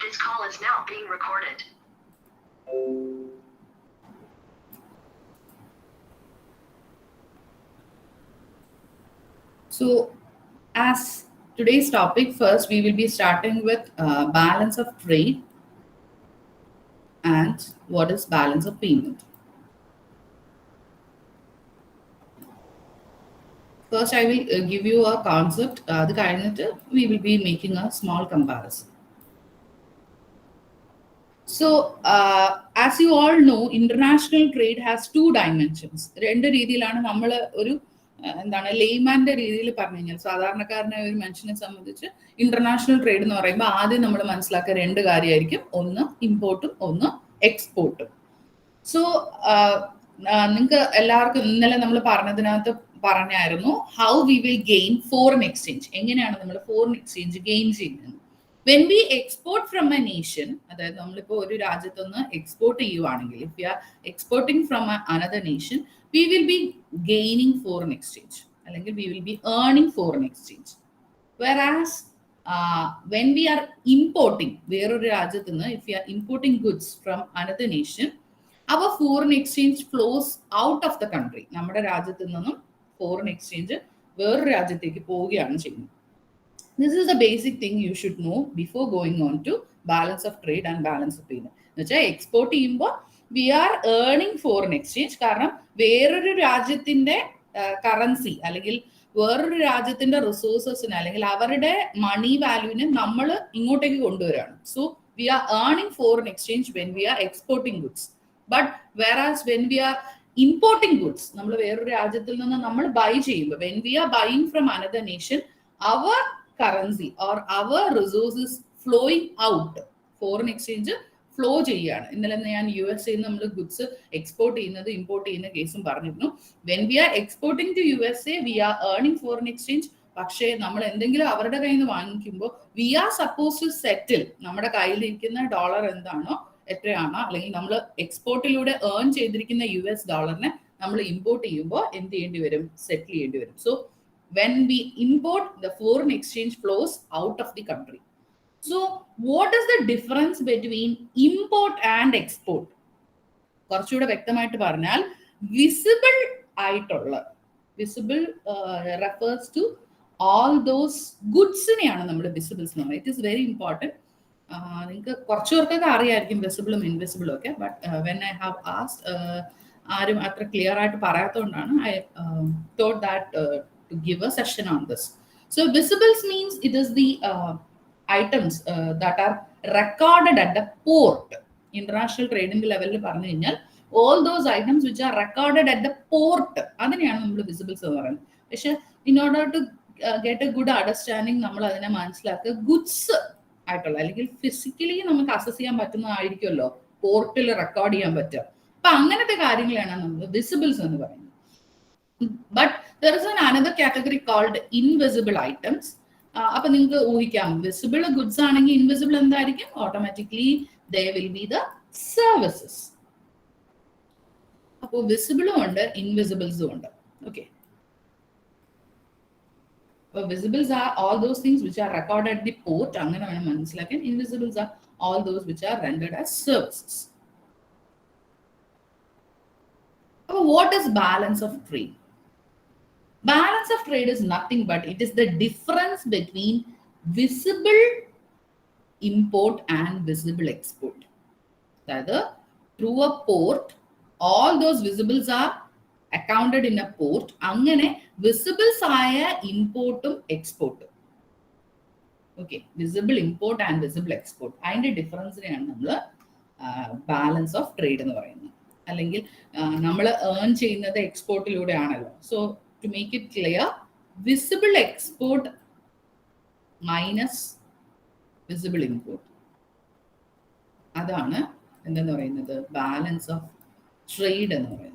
This call is now being recorded. So, as today's topic, first we will be starting with balance of trade and what is balance of payment. First, I will give you a concept. The kind we will be making a small comparison. So, as you all know, international trade has two dimensions. രണ്ട് രീതിയിലാണ് നമ്മൾ ഒരു എന്താണ് ലെയ്മാൻ്റെ രീതിയിൽ പറഞ്ഞു കഴിഞ്ഞാൽ സാധാരണക്കാരനെ ഒരു മനുഷ്യനെ സംബന്ധിച്ച് ഇന്റർനാഷണൽ ട്രേഡ് എന്ന് പറയുമ്പോൾ ആദ്യം നമ്മൾ മനസ്സിലാക്കുക രണ്ട് കാര്യമായിരിക്കും, ഒന്ന് ഇമ്പോർട്ടും ഒന്ന് എക്സ്പോർട്ടും. സോ നിങ്ങൾക്ക് എല്ലാവർക്കും ഇന്നലെ നമ്മൾ പറഞ്ഞതിനകത്ത് പറഞ്ഞായിരുന്നു how we will gain foreign exchange, എങ്ങനെയാണ് നമ്മൾ ഫോറിൻ എക്സ്ചേഞ്ച് ഗെയിൻ ചെയ്യുന്നത്. When we export from a nation, അതായത് നമ്മളിപ്പോൾ ഒരു രാജ്യത്തുനിന്ന് എക്സ്പോർട്ട് ചെയ്യുവാണെങ്കിൽ, if you are exporting from another nation, we will be gaining foreign exchange, അല്ലെങ്കിൽ we will be earning foreign exchange. Whereas when we are importing, വേറൊരു രാജ്യത്ത് നിന്ന് if you are importing goods from another nation, our foreign exchange flows out of the country. നമ്മുടെ രാജ്യത്ത് നിന്നും foreign exchange വേറൊരു രാജ്യത്തേക്ക് പോവുകയാണ് ചെയ്യുന്നത്. This is the basic thing you should know before going on to balance of trade and balance of payment. എന്ന് വെച്ചാൽ export ചെയ്യുമ്പോൾ we are earning foreign exchange, കാരണം വേറൊരു രാജ്യത്തിന്റെ കറൻസി അല്ലെങ്കിൽ വേറൊരു രാജ്യത്തിന്റെ റിസോഴ്സസിന് അല്ലെങ്കിൽ അവരുടെ മണി വാല്യൂവിനെ നമ്മൾ ഇങ്ങോട്ടേക്ക് കൊണ്ടുവരികയാണ്. So we are earning foreign exchange when we are exporting goods. But whereas when we are importing goods, നമ്മൾ വേറൊരു രാജ്യത്തിൽ നിന്ന് നമ്മൾ ബൈ ചെയ്യുമ്പോൾ, when we are buying from another nation, our currency or our resources flowing out, foreign exchange flow ചെയ്യുകയാണ്. ഇന്നലെ ഞാൻ USA നമ്മൾ ഗുഡ്സ് എക്സ്പോർട്ട് ചെയ്യുന്നത് ഇമ്പോർട്ട് ചെയ്യുന്ന കേസും പറഞ്ഞിരുന്നു. When we are exporting to USA, we are earning foreign exchange. പക്ഷേ നമ്മൾ എന്തെങ്കിലും അവരുടെ കയ്യിൽ നിന്ന് വാങ്ങിക്കുമ്പോൾ we are suppose to settle, നമ്മുടെ കയ്യിലിരിക്കുന്ന ഡോളർ എന്താണോ, എത്രയാണോ, അല്ലെങ്കിൽ നമ്മൾ എക്സ്പോർട്ടിലൂടെ ഏൺ ചെയ്തിരിക്കുന്ന US ഡോളറിനെ നമ്മൾ ഇമ്പോർട്ട് ചെയ്യുമ്പോൾ എന്ത് ചെയ്യേണ്ടി വരും, സെറ്റിൽ ചെയ്യേണ്ടി വരും. So when we import, the foreign exchange flows out of the country. So what is the difference between import and export? കുറച്ചുകൂടെ വ്യക്തമായിട്ട് പറഞ്ഞാൽ, വിസിബിൾ ആയിട്ടുള്ള, visible refers to all those ഗുഡ്സിനെയാണ് നമ്മൾ വിസിബിൾസ് എന്ന് പറയുന്നത്. It is very important. നിങ്ങൾക്ക് കുറച്ചു പേർക്കൊക്കെ അറിയാമായിരിക്കും വിസിബിളും ഇൻവിസിബിളും ഒക്കെ. But when I have asked, ആരും അത്ര ക്ലിയർ ആയിട്ട് പറയാത്തതുകൊണ്ടാണ് I thought that to give a session on this. So visibles means it is the items that are recorded at the port. International trading level പറഞ്ഞു കഴിഞ്ഞാൽ all those items which are recorded at the port, അതിനെയാണ് നമ്മൾ visibles എന്ന് പറയുന്നത്. പക്ഷെ in order to get a good understanding, നമ്മൾ അതിനെ മനസ്സിലാക്കുക ഗുഡ്സ് ആയിട്ടുള്ള, അല്ലെങ്കിൽ ഫിസിക്കലി നമുക്ക് അസസ് ചെയ്യാൻ പറ്റുന്നതായിരിക്കുമല്ലോ പോർട്ടിൽ റെക്കോർഡ് ചെയ്യാൻ പറ്റുക. അപ്പൊ അങ്ങനത്തെ കാര്യങ്ങളാണ് നമ്മൾ വിസിബിൾസ് എന്ന് പറയുന്നത്. But there is another category called invisible items. അപ്പൊ നിങ്ങൾക്ക് ഊഹിക്കാം, വിസിബിൾ ഗുഡ്സ് ആണെങ്കിൽ ഇൻവിസിബിൾ എന്തായിരിക്കും, automatically they will be the services. അപ്പോൾ വിസിബിളും ഉണ്ട് ഇൻവിസിബിൾസും ഉണ്ട്. ഓക്കെ, അപ്പോൾ visibles are all those things which are record at the port, അങ്ങനെ വേണം മനസ്സിലാക്കാൻ. Invisibles are all those which are rendered as services. അപ്പോൾ what is balance of trade? Balance of trade is nothing but it is the difference between visible import and visible export. That through a port, all those visibles are accounted in a port. Angane visibles ആയ ഇമ്പോർട്ടും എക്സ്പോർട്ടും. Okay, visible import and visible export, അതിന്റെ ഡിഫറൻസിനെയാണ് നമ്മൾ balance of trade എന്ന് പറയുന്നത്. അല്ലെങ്കിൽ നമ്മൾ ഏൺ ചെയ്യുന്നത് എക്സ്പോർട്ടിലൂടെ ആണല്ലോ. So to make it clear, visible export minus visible import, അതാണ് എന്തെന്ന് പറയുന്നത് ബാലൻസ് ഓഫ് ട്രേഡ് എന്ന് പറയുന്നത്.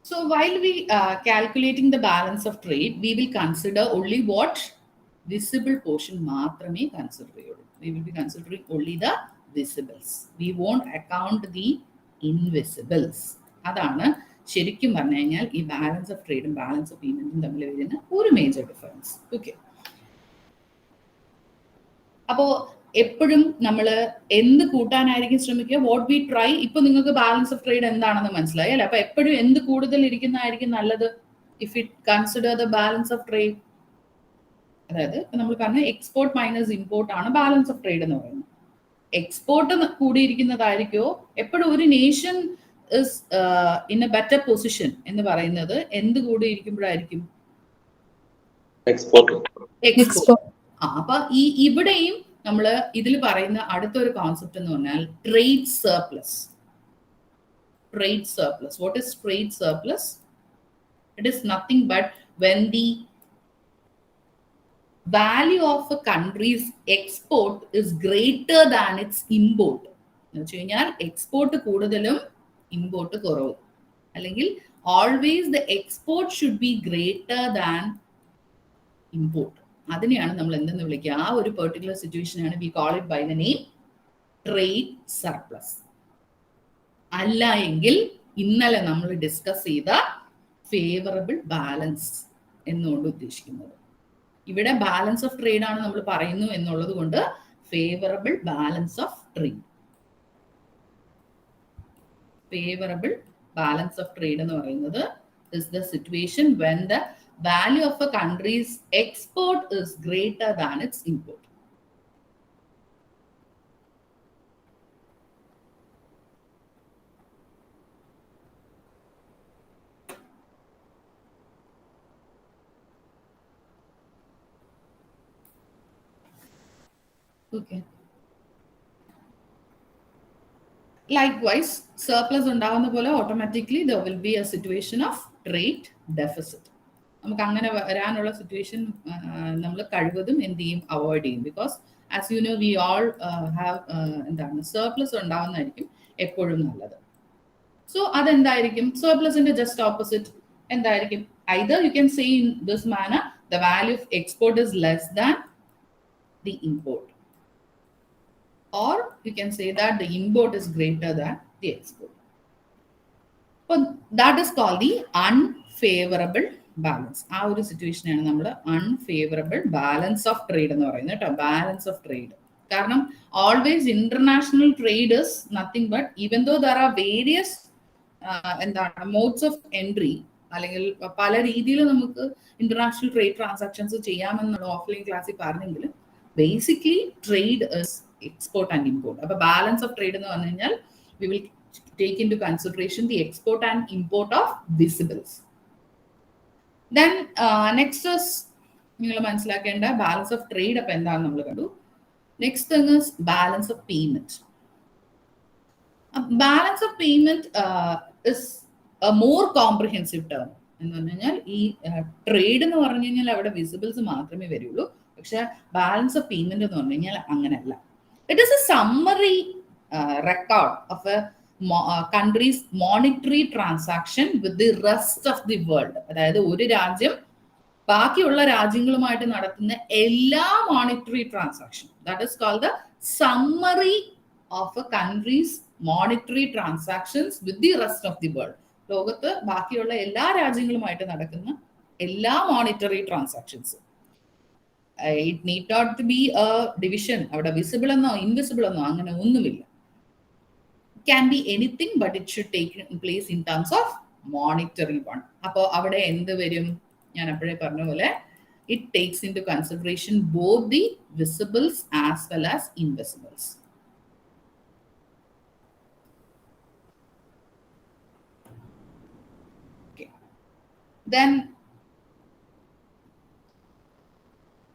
So while we calculating the balance of trade, we will consider only what visible portion മാത്രമേ consider ചെയ്യുള്ളൂ. We will be considering only the visibles. We won't account the invisibles. അതാണ് ശരിക്കും പറഞ്ഞു കഴിഞ്ഞാൽ ഈ balance of ട്രേഡും balance of പേയ്മെന്റും തമ്മിൽ വരുന്ന ഒരു മേജർ ഡിഫറൻസ്. ഓക്കെ, അപ്പോൾ എപ്പോഴും നമ്മൾ എന്ത് കൂട്ടാനായിരിക്കും ശ്രമിക്കുക? What we try. ഇപ്പൊ നിങ്ങൾക്ക് ബാലൻസ് ഓഫ് ട്രേഡ് എന്താണെന്ന് മനസ്സിലായി അല്ലെ? അപ്പൊ എപ്പോഴും എന്ത് കൂടുതൽ ഇരിക്കുന്നതായിരിക്കും നല്ലത്? If it consider the balance of trade, അതായത് നമ്മൾ പറഞ്ഞ എക്സ്പോർട്ട് മൈനസ് ഇമ്പോർട്ട് ആണ് ബാലൻസ് ഓഫ് ട്രേഡ് എന്ന് പറയുന്നത്. എക്സ്പോർട്ട് കൂടിയിരിക്കുന്നതായിരിക്കോ? എപ്പോഴും ഒരു nation is in A better position എന്ന് പറയുന്നത് എന്ത് കൂടിയിരിക്കുമ്പോഴായിരിക്കും? എക്സ്പോർട്ട്. അപ്പൊ ഇവിടെയും നമ്മൾ ഇതിൽ പറയുന്ന അടുത്തൊരു കോൺസെപ്റ്റ് എന്ന് പറഞ്ഞാൽ trade surplus. Trade surplus. What is trade surplus? It is nothing but when the value of a country's export is greater than its import. എന്ന് വെച്ച് കഴിഞ്ഞാൽ എക്സ്പോർട്ട് കൂടുതലും ഇമ്പോർട്ട് കുറവും, അല്ലെങ്കിൽ always the export should be greater than import. അതിനെയാണ് നമ്മൾ എന്തെന്ന് വിളിക്കുക? ആ ഒരു പെർട്ടിക്കുലർ സിറ്റുവേഷനാണ് we call it by the name trade surplus. അല്ല എങ്കിൽ ഇന്നലെ നമ്മൾ ഡിസ്കസ് ചെയ്ത ഫേവറബിൾ ബാലൻസ് എന്നുകൊണ്ട് ഉദ്ദേശിക്കുന്നത്. ഇവിടെ ബാലൻസ് ഓഫ് ട്രേഡ് ആണ് നമ്മൾ പറയുന്നു എന്നുള്ളത് കൊണ്ട് favourable balance of trade. Favourable balance of trade എന്ന് പറയുന്നത് is the situation when the value of A countries export is greater than it's import. Okay. Likewise, surplus ഉണ്ടാവുന്ന പോലെ automatically there will be a situation of trade deficit. നമുക്ക് അങ്ങനെ വരാനുള്ള situation നമ്മൾ കഴിവതും എന്ത് ചെയ്യും? അവോയ്ഡ് ചെയ്യും. Because as you know we all have എന്താണ് സർപ്ലസ് ഉണ്ടാവുന്നതായിരിക്കും എപ്പോഴും നല്ലത്. സോ അതെന്തായിരിക്കും? സർപ്ലസിന്റെ ജസ്റ്റ് ഓപ്പോസിറ്റ് എന്തായിരിക്കും? either you can say in this manner the value of export is less than the import, or you can say that the import is greater than the export. So that is called the unfavorable balance. ആ ഒരു സിറ്റുവേഷനാണ് നമ്മൾ unfavorable balance of trade എന്ന് പറയുന്നത് കേട്ടോ. Balance of trade. കാരണം always international trade is nothing but, even though there are various എന്താണ് modes of entry, അല്ലെങ്കിൽ പല രീതിയിൽ നമുക്ക് ഇന്റർനാഷണൽ ട്രേഡ് ട്രാൻസാക്ഷൻസ് ചെയ്യാമെന്നുള്ള ഓഫ്ലൈൻ ക്ലാസ്സിൽ പറഞ്ഞെങ്കിലും basically trade is export and import. അപ്പോൾ ബാലൻസ് ഓഫ് ട്രേഡ് എന്ന് പറഞ്ഞു കഴിഞ്ഞാൽ we will take into consideration the export and import of visibles. Then next is നിങ്ങൾ മനസ്സിലാക്കേണ്ട ബാലൻസ് ഓഫ് ട്രേഡ്. അപ്പോൾ എന്താണെന്ന് നമ്മൾ കണ്ടു. Next thing is balance of payment. Balance of payment is A more comprehensive term. എന്ന് പറഞ്ഞു കഴിഞ്ഞാൽ ഈ ട്രേഡ് എന്ന് പറഞ്ഞു കഴിഞ്ഞാൽ അവിടെ വിസിബിൾസ് മാത്രമേ വരുള്ളൂ. പക്ഷെ ബാലൻസ് ഓഫ് പേയ്മെന്റ് എന്ന് പറഞ്ഞു കഴിഞ്ഞാൽ അങ്ങനെയല്ല. It is a summary record of a country's monetary transaction with the rest of the world. അതായത് ഒരു രാജ്യം ബാക്കിയുള്ള രാജ്യങ്ങളുമായിട്ട് നടത്തുന്ന എല്ലാ monetary transaction. That is called the summary of a country's monetary transactions with the rest of the world. ലോകത്ത് ബാക്കിയുള്ള എല്ലാ രാജ്യങ്ങളുമായിട്ട് നടക്കുന്ന എല്ലാ monetary transactions. It need not to be a division. അവിടെ വിസിബിൾ എന്നോ ഇൻവിസിബിൾ എന്നോ അങ്ങനെ ഒന്നുമില്ല. Can be anything, but it should take place in terms of monetary one. അപ്പോൾ അവിടെ എന്ത് വരും? ഞാൻ അപ്പോഴേ പറഞ്ഞ പോലെ it takes into consideration both the visibles as well as invisibles. Okay. Then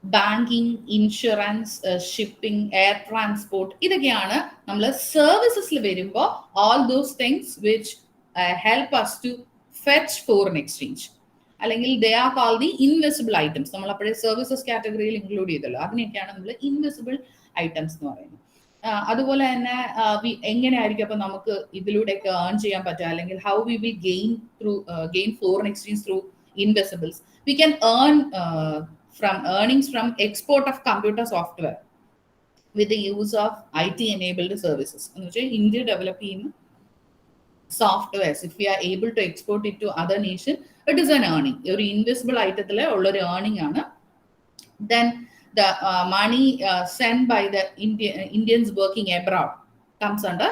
banking, insurance, shipping, air transport, ഇതൊക്കെയാണ് നമ്മൾ സർവീസസിൽ വരുമ്പോൾ all those things which help us to fetch foreign exchange, അല്ലെങ്കിൽ they are called the invisible items. നമ്മൾ അപ്പോഴേ services കാറ്റഗറിയിൽ include ചെയ്തല്ലോ, അതിനെയൊക്കെയാണ് നമ്മൾ ഇൻവിസിബിൾ ഐറ്റംസ് എന്ന് പറയുന്നത്. അതുപോലെ തന്നെ എങ്ങനെയായിരിക്കും അപ്പൊ നമുക്ക് ഇതിലൂടെയൊക്കെ ഏൺ ചെയ്യാൻ പറ്റുക, അല്ലെങ്കിൽ how we will gain foreign exchange through invisibles. We can earn from earnings from export of computer software. with the use of IT-enabled services. എന്ന് വെച്ചാൽ ഇന്ത്യ ഡെവലപ്പ് ചെയ്യുന്ന softwares, if you are able to export it to other nation, it is an earning. ഒരു invisible ഐറ്റത്തിലെ ഉള്ളൊരു earning ആണ്. Then the money sent by the Indians working abroad comes under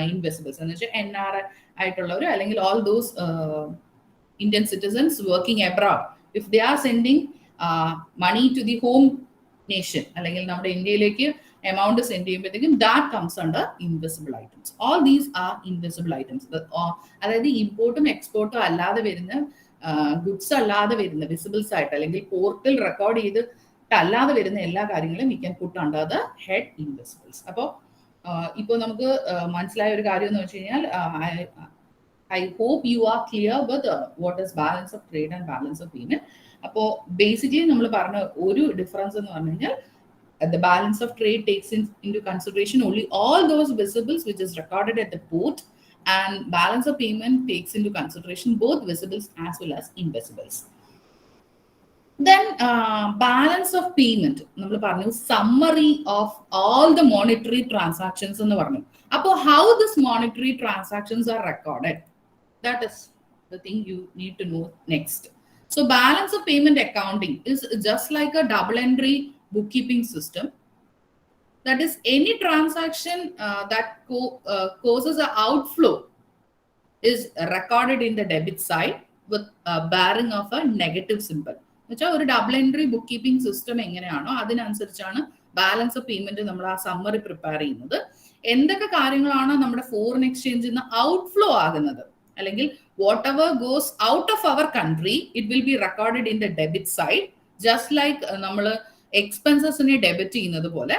invisibles. എന്ന് വെച്ചാൽ NRI ആയിട്ടുള്ളവർ അല്ലെങ്കിൽ all those Indian citizens working abroad, if they are sending money to the home nation, അല്ലെങ്കിൽ നമ്മുടെ ഇന്ത്യയിലേക്ക് എമൗണ്ട് സെൻഡ് ചെയ്യുമ്പോഴത്തേക്കും that comes under invisible items. All these are invisible items. അതായത് ഇമ്പോർട്ടും എക്സ്പോർട്ടും അല്ലാതെ വരുന്ന ഗുഡ്സ് അല്ലാതെ വരുന്ന വിസിബിൾസ് ആയിട്ട് അല്ലെങ്കിൽ പോർട്ടിൽ റെക്കോർഡ് ചെയ്ത് അല്ലാതെ വരുന്ന എല്ലാ കാര്യങ്ങളും we can put under the head invisibles. അപ്പോൾ ഇപ്പോൾ നമുക്ക് മനസ്സിലായ ഒരു കാര്യം എന്ന് വെച്ച് കഴിഞ്ഞാൽ I hope you are clear with what is balance of trade and balance of payment. അപ്പോൾ ബേസിക്കലി നമ്മൾ പറഞ്ഞ ഒരു ഡിഫറൻസ് എന്ന് പറഞ്ഞു കഴിഞ്ഞാൽ the balance of trade takes into consideration only all those visibles which is recorded at the port, and balance of payment takes into consideration both visibles as well as invisibles. Then balance of payment നമ്മൾ പറഞ്ഞു summary of all the monetary transactions എന്ന് പറഞ്ഞു. അപ്പോൾ how this monetary transactions are recorded, that is the thing you need to know next. So balance of payment accounting is just like a double entry bookkeeping system. That is, any transaction that causes an outflow is recorded in the debit side with bearing of a negative symbol. എന്നുവെച്ചാൽ ഒരു double entry book keeping system എങ്ങനെയാണോ അതിനനുസരിച്ചാണ് balance of payment നമ്മൾ ആ summary prepare ചെയ്യുന്നത്. എന്തൊക്കെ കാര്യങ്ങളാണ് നമ്മുടെ ഫോറിൻ എക്സ്ചേഞ്ചിൽ നിന്ന് ഔട്ട്ഫ്ലോ ആകുന്നത്, അല്ലെങ്കിൽ whatever goes out of our country, it will be recorded in the debit side, just like നമ്മൾ എക്സ്പെൻസസിനെ ഡെബിറ്റ് ചെയ്യുന്നത് പോലെ.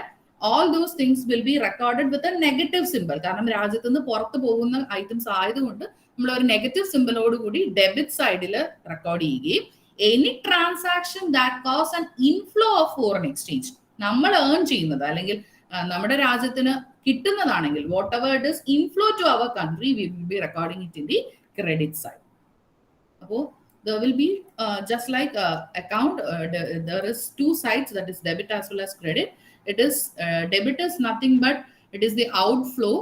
All those things will be recorded with a negative symbol. കാരണം രാജ്യത്ത് നിന്ന് പുറത്ത് പോകുന്ന ഐറ്റംസ് ആയതുകൊണ്ട് നമ്മൾ ഒരു നെഗറ്റീവ് സിമ്പിളോട് കൂടി ഡെബിറ്റ് സൈഡിൽ റെക്കോർഡ് ചെയ്യുകയും any transaction that cause an inflow of foreign exchange, നമ്മൾ ഏൺ ചെയ്യുന്നത് അല്ലെങ്കിൽ നമ്മുടെ രാജ്യത്തിന് കിട്ടുന്നതാണെങ്കിൽ whatever it is inflow to our country, we will be recording it in the credit side. അപ്പോൾ there will be just like account, there is two sides, that is debit as well as credit. It is debit is nothing but it is the outflow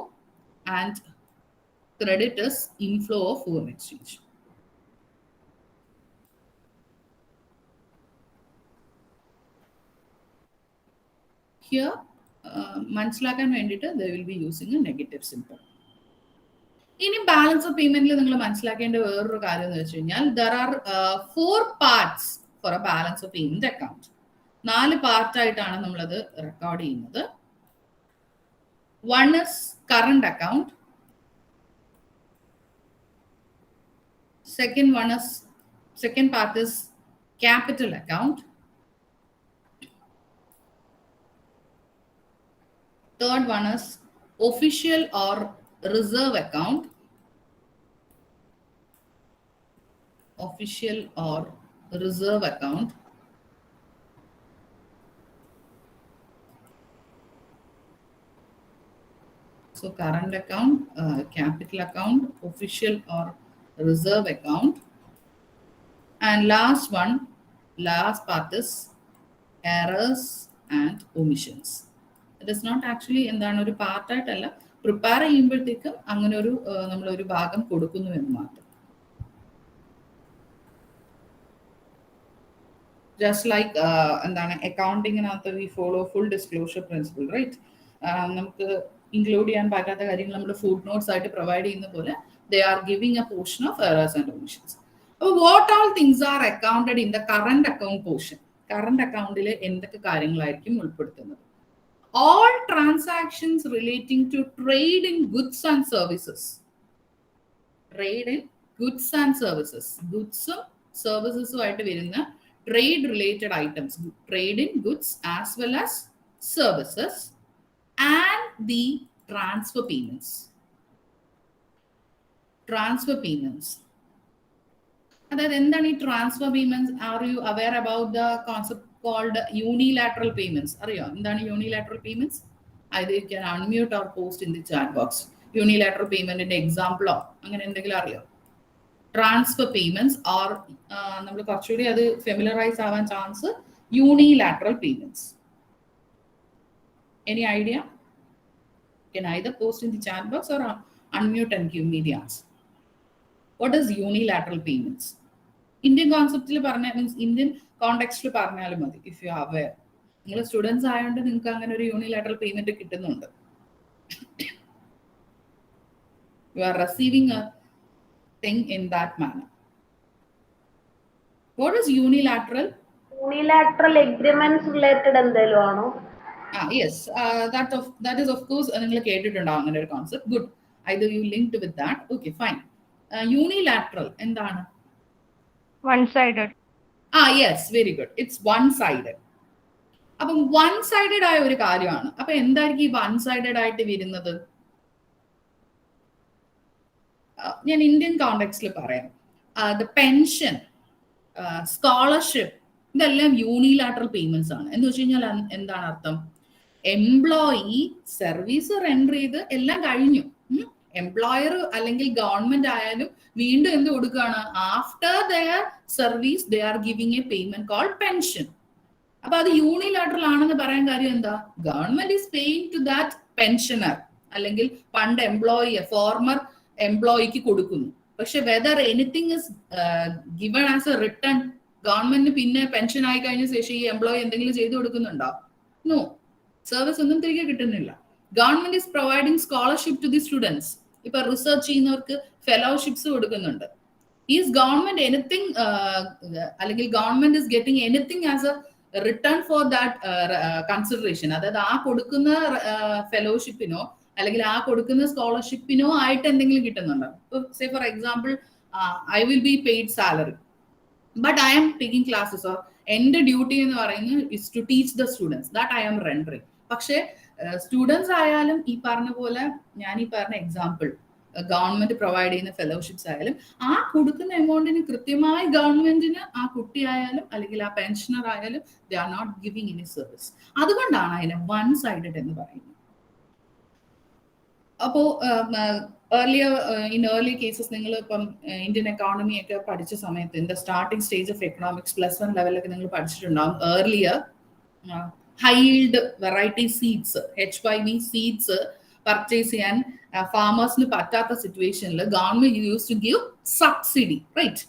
and credit is inflow of foreign exchange. Here മനസ്സിലാക്കാൻ വേണ്ടിയിട്ട് they will be using a negative symbol. ഇനി balance of പേയ്മെന്റിൽ നിങ്ങൾ മനസ്സിലാക്കേണ്ട വേറൊരു കാര്യം എന്ന് വെച്ച് കഴിഞ്ഞാൽ there are 4 parts for a balance of payment account. 4 പാർട്ടായിട്ടാണ് നമ്മളത് റെക്കോർഡ് ചെയ്യുന്നത്. One is current account, second part is capital account, third one is official or reserve account, official or reserve account, so current account, capital account, official or reserve account, and last part is errors and omissions. It is not actually എന്താണ് ഒരു പാർട്ടായിട്ടല്ല, prepare ചെയ്യുമ്പോഴത്തേക്കും അങ്ങനെ ഒരു നമ്മളൊരു ഭാഗം കൊടുക്കുന്നു എന്ന് മാത്രം. ജസ്റ്റ് ലൈക്ക് എന്താണ് അക്കൗണ്ടിങ്ങിനകത്ത് we follow full disclosure principle, right? നമുക്ക് ഇൻക്ലൂഡ് ചെയ്യാൻ പറ്റാത്ത കാര്യങ്ങൾ നമ്മൾ ഫുഡ് നോട്ട്സ് ആയിട്ട് പ്രൊവൈഡ് ചെയ്യുന്ന പോലെ they are giving a portion of errors and omissions. അപ്പോൾ what all things are accounted in the current account portion? Current അക്കൗണ്ടിൽ എന്തൊക്കെ കാര്യങ്ങളായിരിക്കും ഉൾപ്പെടുത്തുന്നത്? All transactions relating to trade in goods and services. Trade in goods and services. Goods and services ആയിട്ട് വരുന്ന trade related items. Trade in goods as well as services, and the transfer payments. Transfer payments. അതായത് എന്താണ് ഈ transfer payments? Are you aware about the concept called unilateral payments? അറിയോ എന്താണ് unilateral payments? either you can unmute or post in the chat box. Unilateral payment in example അങ്ങനെ എന്തെങ്കിലും അറിയോ? Transfer payments R നമ്മൾ കുറച്ചുകൂടി അത് ഫെമിലറൈസ് ആവാൻ chance unilateral payments. Any idea? You can either post in the chat box or unmute and give me the answer. What is unilateral payments? Indian concept means Indian context പറഞ്ഞാലും മതി. If you are aware, നിങ്ങൾ students ആയതുകൊണ്ട് നിങ്ങൾക്ക് അങ്ങനെ ഒരു unilateral payment കിട്ടുന്നുണ്ട്. You are receiving a thing in that manner. What is unilateral? Unilateral agreements related എന്തെങ്കിലും ആണോ? Yes, that is of course നിങ്ങൾ കേട്ടിട്ടുണ്ടാവും അങ്ങനെ ഒരു concept. Good. Either you linked with that. Okay, fine. Unilateral എന്താണ്? One-sided. Yes, very good. It's one-sided. അപ്പം one-sided ആയ ഒരു കാര്യമാണ്. അപ്പൊ എന്തായിരിക്കും ഈ one-sided ആയിട്ട് വരുന്നത്? ഞാൻ ഇന്ത്യൻ കോണ്ടെക്സ്റ്റിൽ പറയാം. ദ പെൻഷൻ, സ്കോളർഷിപ്പ്, ഇതെല്ലാം യൂണിലാറ്ററൽ പേയ്മെന്റ്സ് ആണ്. എന്ന് വെച്ച് കഴിഞ്ഞാൽ എന്താണ് അർത്ഥം? എംപ്ലോയി സർവീസ് റെൻഡർ ചെയ്ത് എല്ലാം കഴിഞ്ഞു. എംപ്ലോയർ അല്ലെങ്കിൽ ഗവൺമെന്റ് ആയാലും വീണ്ടും എന്ത് കൊടുക്കുകയാണ്? After their service they are giving a payment called pension. അപ്പൊ അത് യൂണിലാറ്ററൽ ആണെന്ന് പറയാൻ കാര്യം എന്താ? Government is paying to that pensioner, അല്ലെങ്കിൽ പണ്ട് എംപ്ലോയി ഫോർമർ എംപ്ലോയിക്ക് കൊടുക്കുന്നു. പക്ഷെ whether anything is given as a return, government പിന്നെ പെൻഷൻ ആയി കഴിഞ്ഞ ശേഷം ഈ എംപ്ലോയി എന്തെങ്കിലും ചെയ്തു കൊടുക്കുന്നുണ്ടോ? നോ, സർവീസ് ഒന്നും തിരികെ കിട്ടുന്നില്ല. Government is providing scholarship to the students. ഇപ്പൊ റിസർച്ച് ചെയ്യുന്നവർക്ക് ഫെലോഷിപ്സ് കൊടുക്കുന്നുണ്ട്. ഈസ് ഗവൺമെന്റ് എനിത്തിങ് അല്ലെങ്കിൽ government is getting anything as a return for that consideration? അതായത് ആ കൊടുക്കുന്ന ഫെലോഷിപ്പിനോ അല്ലെങ്കിൽ ആ കൊടുക്കുന്ന സ്കോളർഷിപ്പിനോ ആയിട്ട് എന്തെങ്കിലും കിട്ടുന്നുണ്ടോ? Say for example, I will be paid salary, but I am taking classes, or എന്റെ ഡ്യൂട്ടി എന്ന് പറയുന്നത് is to teach the students, that I am rendering. പക്ഷേ സ്റ്റുഡൻസ് ആയാലും ഈ പറഞ്ഞ പോലെ, ഞാൻ ഈ പറഞ്ഞ എക്സാമ്പിൾ ഗവൺമെന്റ് പ്രൊവൈഡ് ചെയ്യുന്ന ഫെലോഷിപ്സ് ആയാലും ആ കൊടുക്കുന്ന എമൗണ്ടിന് കൃത്യമായി ഗവൺമെന്റിന് ആ കുട്ടിയായാലും അല്ലെങ്കിൽ ആ പെൻഷനർ ആയാലും they are not giving any service. അതുകൊണ്ടാണ് അതിനെ വൺ സൈഡഡ് എന്ന് പറയുന്നത്. അപ്പോ ഏർലി കേസസ് നിങ്ങൾ ഇപ്പം ഇന്ത്യൻ എക്കോണമി ഒക്കെ പഠിച്ച സമയത്ത് in the starting stage of economics +1 ലെവലൊക്കെ നിങ്ങൾ പഠിച്ചിട്ടുണ്ടാവും. Earlier high yield variety seeds, HYV seeds purchase ചെയ്യാൻ ഫാമേഴ്സിന് പറ്റാത്ത സിറ്റുവേഷനിൽ government use to give subsidy, right?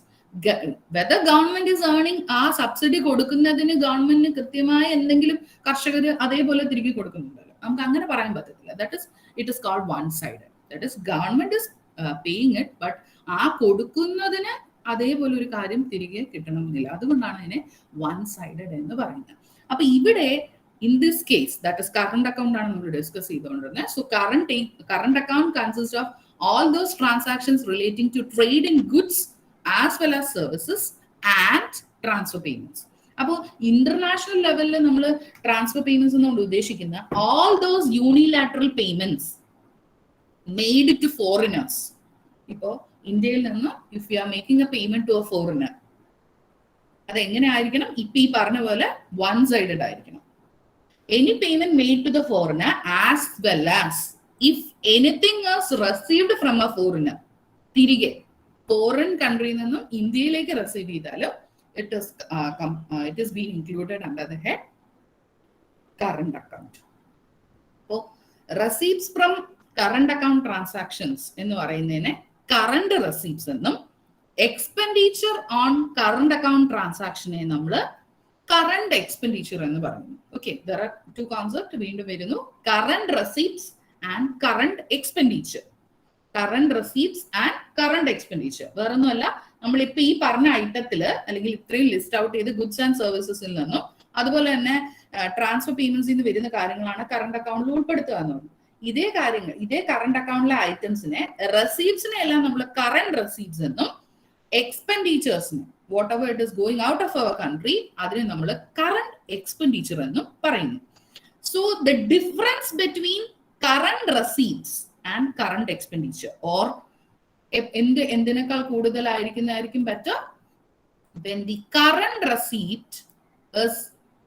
Whether government is earning, ആ സബ്സിഡി കൊടുക്കുന്നതിന് ഗവൺമെന്റിന് കൃത്യമായ എന്തെങ്കിലും കർഷകർ അതേപോലെ തിരികെ കൊടുക്കുന്നുണ്ടല്ലോ. നമുക്ക് അങ്ങനെ പറയാൻ പറ്റത്തില്ല. It is called one-sided. That is, government is paying it, but ആ കൊടുക്കുന്നതിന് അതേപോലെ ഒരു കാര്യം തിരികെ കിട്ടണമെന്നില്ല. അതുകൊണ്ടാണ് അതിനെ one-sided എന്ന് പറയുന്നത്. അപ്പൊ ഇവിടെ in this case, that is current account ആണ് നമ്മൾ ഡിസ്കസ് ചെയ്തുകൊണ്ടിരുന്നത്. So current account consists of all those transactions relating to trade in goods as well as services and transfer payments. അപ്പോൾ ഇന്റർനാഷണൽ ലെവലിൽ നമ്മൾ ട്രാൻസ്ഫർ പേയ്മെന്റ്സ് എന്നുകൊണ്ട് ഉദ്ദേശിക്കുന്ന all those unilateral payments made to foreigners. ഇപ്പോൾ ഇന്ത്യയിൽ നിന്ന് if you are making a payment to a foreigner, അത് എങ്ങനെ ആയിരിക്കണം? ഇപ്പൊ ഈ പറഞ്ഞ പോലെ വൺ സൈഡഡ് ആയിരിക്കണം. Any payment made to the foreigner as well as if anything is received from a foreigner, തിരികെ ഫോറിൻ കൺട്രിയിൽ നിന്നും ഇന്ത്യയിലേക്ക് റിസീവ് ചെയ്താലും it is being included under the head current account. So receipts from current account transactions എന്ന് പറയുന്നതിനെ current receipts എന്നും, expenditure on current account transaction നമ്മൾ current expenditure എന്ന് പറയുന്നു. Okay, there are two concepts വീണ്ടും വരുന്നു: current receipts and current expenditure. Current receipts and current expenditure വേറൊന്നുമല്ല, നമ്മളിപ്പോ ഈ പറഞ്ഞ ഐറ്റത്തില് അല്ലെങ്കിൽ ഇത്രയും ലിസ്റ്റ് ഔട്ട് ചെയ്ത് ഗുഡ്സ് ആൻഡ് സർവീസസിൽ നിന്നും അതുപോലെ തന്നെ ട്രാൻസ്ഫർ പേയ്മെന്റ്സിൽ നിന്ന് വരുന്ന കാര്യങ്ങളാണ് കറണ്ട് അക്കൗണ്ടിൽ ഉൾപ്പെടുത്തുക എന്നുള്ളത്. ഇതേ കാര്യങ്ങൾ, ഇതേ കറണ്ട് അക്കൗണ്ടിലെ ഐറ്റംസിനെ, റെസീപ്റ്റ്സിനെ എല്ലാം നമ്മൾ കറണ്ട് റെസീപ്റ്റ്സ് എന്നും, എക്സ്പെൻഡിച്ചേഴ്സിന് whatever it is going out of our country അതിനെ നമ്മൾ കറണ്ട് എക്സ്പെൻഡിച്ചർ എന്നും പറയുന്നു. So the difference between current receipts and current expenditure, or എന്തിനേക്കാൾ കൂടുതലായിരിക്കുന്നതായിരിക്കും better? when the current receipt is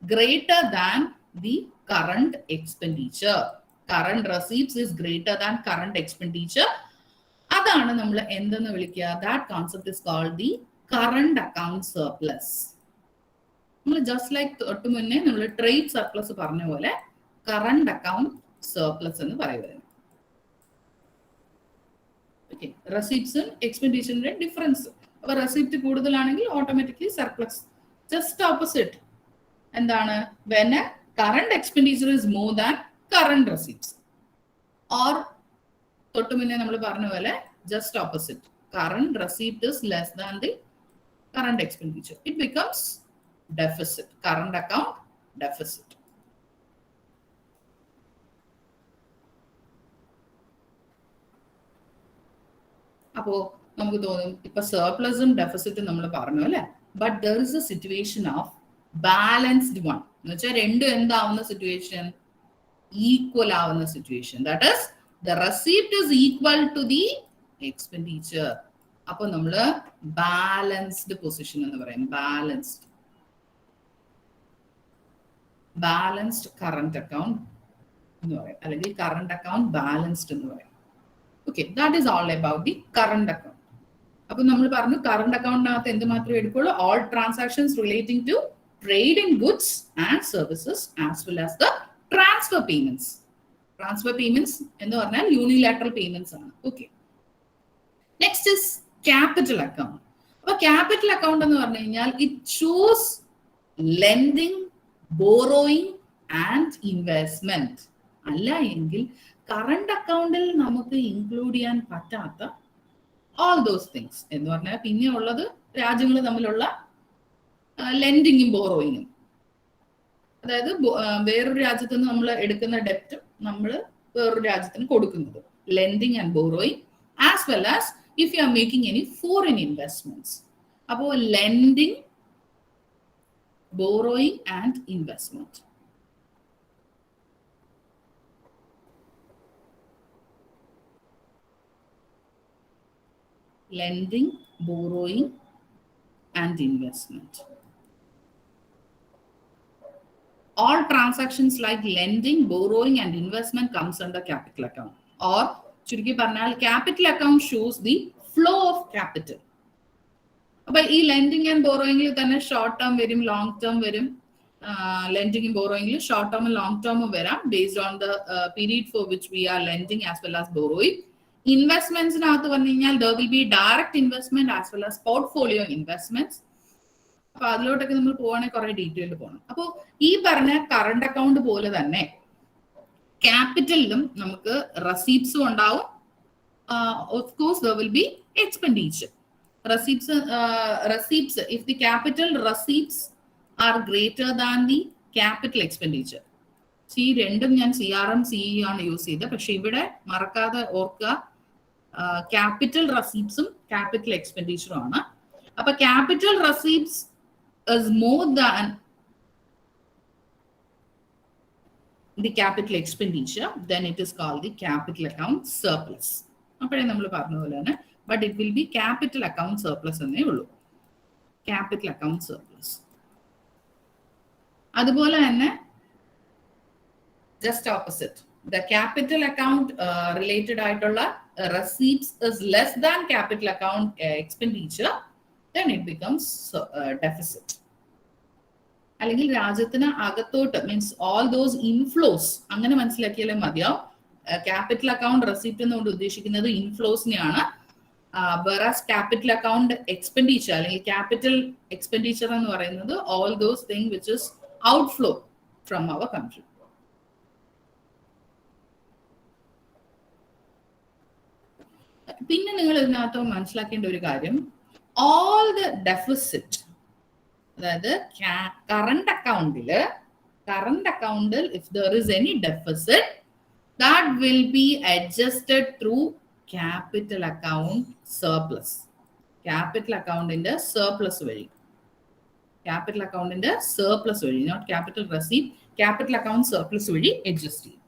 greater than the current expenditure. Current receipts is greater than current expenditure. അതാണ് നമ്മൾ എന്തെന്ന് വിളിക്കുക? That concept is called the current account surplus. നമ്മൾ just like തൊട്ട് മുന്നേ നമ്മൾ ട്രേഡ് സർപ്ലസ് പറഞ്ഞ പോലെ കറണ്ട് അക്കൗണ്ട് സർപ്ലസ് എന്ന് പറയുന്നത്. ഓക്കെ, റെസിപ്റ്റ്സും എക്സ്പെൻഡിച്ചറിന്റെ ഡിഫറൻസ്. അപ്പൊ റെസിപ്റ്റ് കൂടുതലാണെങ്കിൽ ഓട്ടോമാറ്റിക്കലി സർപ്ലസ്. ജസ്റ്റ് ഓപ്പോസിറ്റ് എന്താണ്? When a current expenditure is more than current receipts. Or തൊട്ട് മുന്നേ നമ്മൾ പറഞ്ഞ പോലെ just opposite, current receipt is less than the current expenditure. It becomes deficit, current account deficit. അപ്പോ നമുക്ക് തോന്നും ഇപ്പൊ സർപ്ലസും ഡെഫിസിറ്റും നമ്മൾ പറഞ്ഞു അല്ലെ. But there is a situation of balanced one എന്ന് വെച്ചാൽ രണ്ടും എന്താവുന്ന സിറ്റുവേഷൻ? ഈക്വൽ ആവുന്ന situation. That is the receipt is equal to the expenditure. അപ്പൊ നമ്മള് ബാലൻസ്ഡ് പൊസിഷൻ എന്ന് പറയും. ബാലൻസ്ഡ് കറണ്ട് അക്കൗണ്ട് എന്ന് പറയും, അല്ലെങ്കിൽ കറണ്ട് അക്കൗണ്ട് ബാലൻസ്ഡ് എന്ന് പറയും. Okay, that is all about the current account. അപ്പൊ നമ്മൾ പറഞ്ഞു കറണ്ട് അക്കൗണ്ടിനകത്ത് എന്ത് മാത്രമേ എടുക്കുള്ളൂ? All transactions relating to trade in goods and services as well as the transfer payments. Transfer payments എന്ന് പറഞ്ഞാൽ യൂണിലാറ്ററൽ പേയ്മെന്റ്സ് ആണ്. Okay, next is capital account. അപ്പൊ ക്യാപിറ്റൽ അക്കൗണ്ട് എന്ന് പറഞ്ഞു കഴിഞ്ഞാൽ it shows lending, borrowing and investment. അല്ല എങ്കിൽ current അക്കൗണ്ടിൽ നമുക്ക് ഇൻക്ലൂഡ് ചെയ്യാൻ പറ്റാത്ത ഓൾ ദോസ് തിങ്സ് എന്ന് പറഞ്ഞാൽ പിന്നെ ഉള്ളത് രാജ്യങ്ങൾ തമ്മിലുള്ള ലെൻഡിങ്ങും ബോറോയിങ്ങും. അതായത് വേറൊരു രാജ്യത്ത് നിന്ന് നമ്മൾ എടുക്കുന്ന ഡെപ്റ്റ് നമ്മൾ വേറൊരു രാജ്യത്തിന് കൊടുക്കുന്നത്, lending and borrowing, as well as if you are making any foreign investments. അപ്പോൾ lending, borrowing and investment. Lending, borrowing, and investment. All transactions like lending, borrowing, and investment comes under capital account. Or ചുരുക്കി പറഞ്ഞാൽ capital account shows the flow of capital. അപ്പൊ ഈ lending and ബോറോയിങ്ങിൽ തന്നെ short term വരും, long term വരും. ലെൻഡിങ്ങും ബോറോയിങ്ങിൽ ഷോർട്ട് ടേമും ലോങ് ടേമും വരാം, based on the period for which we are lending as well as borrowing. ഇൻവെസ്റ്റ്മെന്റ്സിനകത്ത് പറഞ്ഞു കഴിഞ്ഞാൽ there will be direct investment as well as portfolio investments. അപ്പൊ അതിലോട്ടൊക്കെ നമ്മൾ പോവാണെങ്കിൽ കുറെ ഡീറ്റെയിൽ പോകണം. അപ്പോൾ ഈ പറഞ്ഞ കറണ്ട് അക്കൗണ്ട് പോലെ തന്നെ ക്യാപിറ്റലിലും നമുക്ക് റെസീപ്റ്റ്സും ഉണ്ടാവും. Of course there will B expenditure. Receipts, if the capital receipts are greater than the capital expenditure. ഈ രണ്ടും ഞാൻ CRM CE ആണ് യൂസ് ചെയ്തത്. പക്ഷെ ഇവിടെ മറക്കാതെ ഓർക്കുക, ക്യാപിറ്റൽ റെസീപ്റ്റ്സും ക്യാപിറ്റൽ എക്സ്പെൻഡിച്ചറും ആണ്. അപ്പൊ capital receipts is more than the capital expenditure, then it is called the capital account surplus. അപ്പോഴേ നമ്മൾ പറഞ്ഞ പോലെ തന്നെ, but it will be capital account surplus എന്നേ ഉള്ളൂ. capital account surplus. അതുപോലെ തന്നെ just opposite, the capital account related ആയിട്ടുള്ള receipts is less than capital account expenditure, then it becomes deficit. അല്ലെങ്കിൽ രാജ്യത്തിന് അകത്തോട്ട് മീൻസ് ഓൾ ദോസ് ഇൻഫ്ലോസ് അങ്ങനെ മനസ്സിലാക്കിയാലേ മതിയാവും. ക്യാപിറ്റൽ അക്കൗണ്ട് റെസിപ്റ്റ് എന്നുകൊണ്ട് ഉദ്ദേശിക്കുന്നത് ഇൻഫ്ലോസിനെയാണ്. വെറാസ് ക്യാപിറ്റൽ അക്കൗണ്ട് എക്സ്പെൻഡിച്ചർ അല്ലെങ്കിൽ ക്യാപിറ്റൽ എക്സ്പെൻഡിച്ചർ എന്ന് പറയുന്നത് all those thing which is outflow from our country. പിന്നെ നിങ്ങൾ ഇതിനകത്ത് മനസ്സിലാക്കേണ്ട ഒരു കാര്യം, ഓൾ ദ ഡെഫിസിറ്റ്, അതായത് കറണ്ട് അക്കൗണ്ടിൽ if there is any deficit that will be adjusted through capital account surplus. Capital അക്കൗണ്ടിന്റെ സർപ്ലസ് വഴി, not capital receipt, capital account surplus വഴി അഡ്ജസ്റ്റ് ചെയ്യും.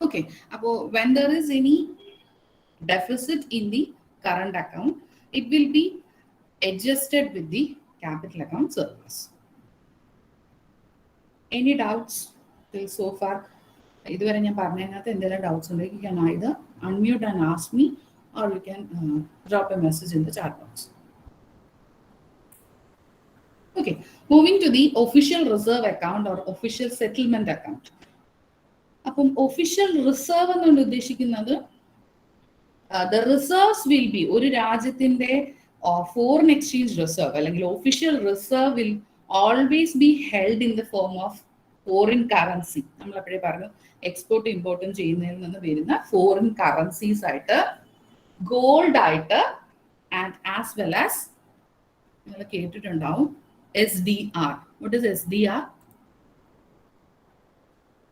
Okay, when there is any deficit in the current account, it will be adjusted with the capital account surplus. Any doubts till so far? ഇതുവരെ ഞാൻ പറഞ്ഞതിനകത്ത് എന്തെങ്കിലും doubts ഉണ്ടെങ്കിൽ you can either unmute and ask me, or you can drop a message in the chat box. Okay, moving to the official reserve account or official settlement account. അപ്പം official reserve എന്നുകൊണ്ട് ഉദ്ദേശിക്കുന്നത് the reserves will be ഒരു രാജ്യത്തിന്റെ foreign exchange reserve അല്ലെങ്കിൽ official reserve will always be held in the form of foreign currency. നമ്മൾ അപ്പോഴേ പറഞ്ഞു export ഇമ്പോർട്ടും ചെയ്യുന്നതിൽ നിന്ന് വരുന്ന ഫോറിൻ കറൻസീസ് ആയിട്ട്, ഗോൾഡ് ആയിട്ട്, ആൻഡ് ആസ് വെൽ ആസ് നിങ്ങൾ കേട്ടിട്ടുണ്ടാവും SDR. What is SDR?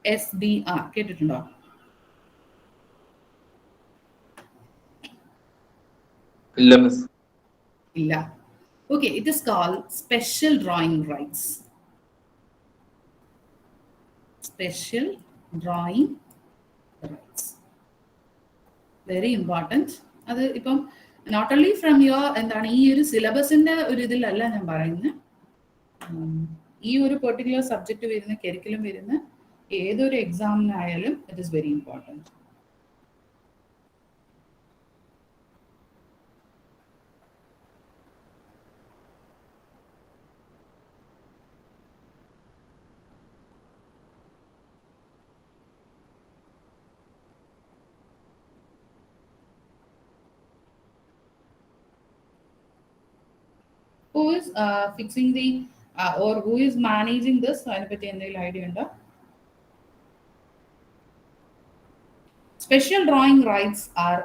SDR കേട്ടിട്ടുണ്ടോ? ഇല്ല മിസ്. ഇല്ല. Okay, it is called special drawing rights. Special drawing rights. Very important. അത് ഇപ്പം നോട്ട് ഓൺലി ഫ്രം യുവർ എന്താണ് ഈ ഒരു സിലബസിന്റെ ഒരു ഇതിലല്ല ഞാൻ പറയുന്നത്, ഈ ഒരു പെർട്ടിക്കുലർ സബ്ജക്റ്റ് വരുന്ന കരിക്കുലം വരുന്ന ഏതൊരു എക്സാമിനായാലും it is very important. Who is fixing the or who is managing this? അതിനെപ്പറ്റി എന്തെങ്കിലും ഐഡിയ ഉണ്ടോ? Special drawing rights are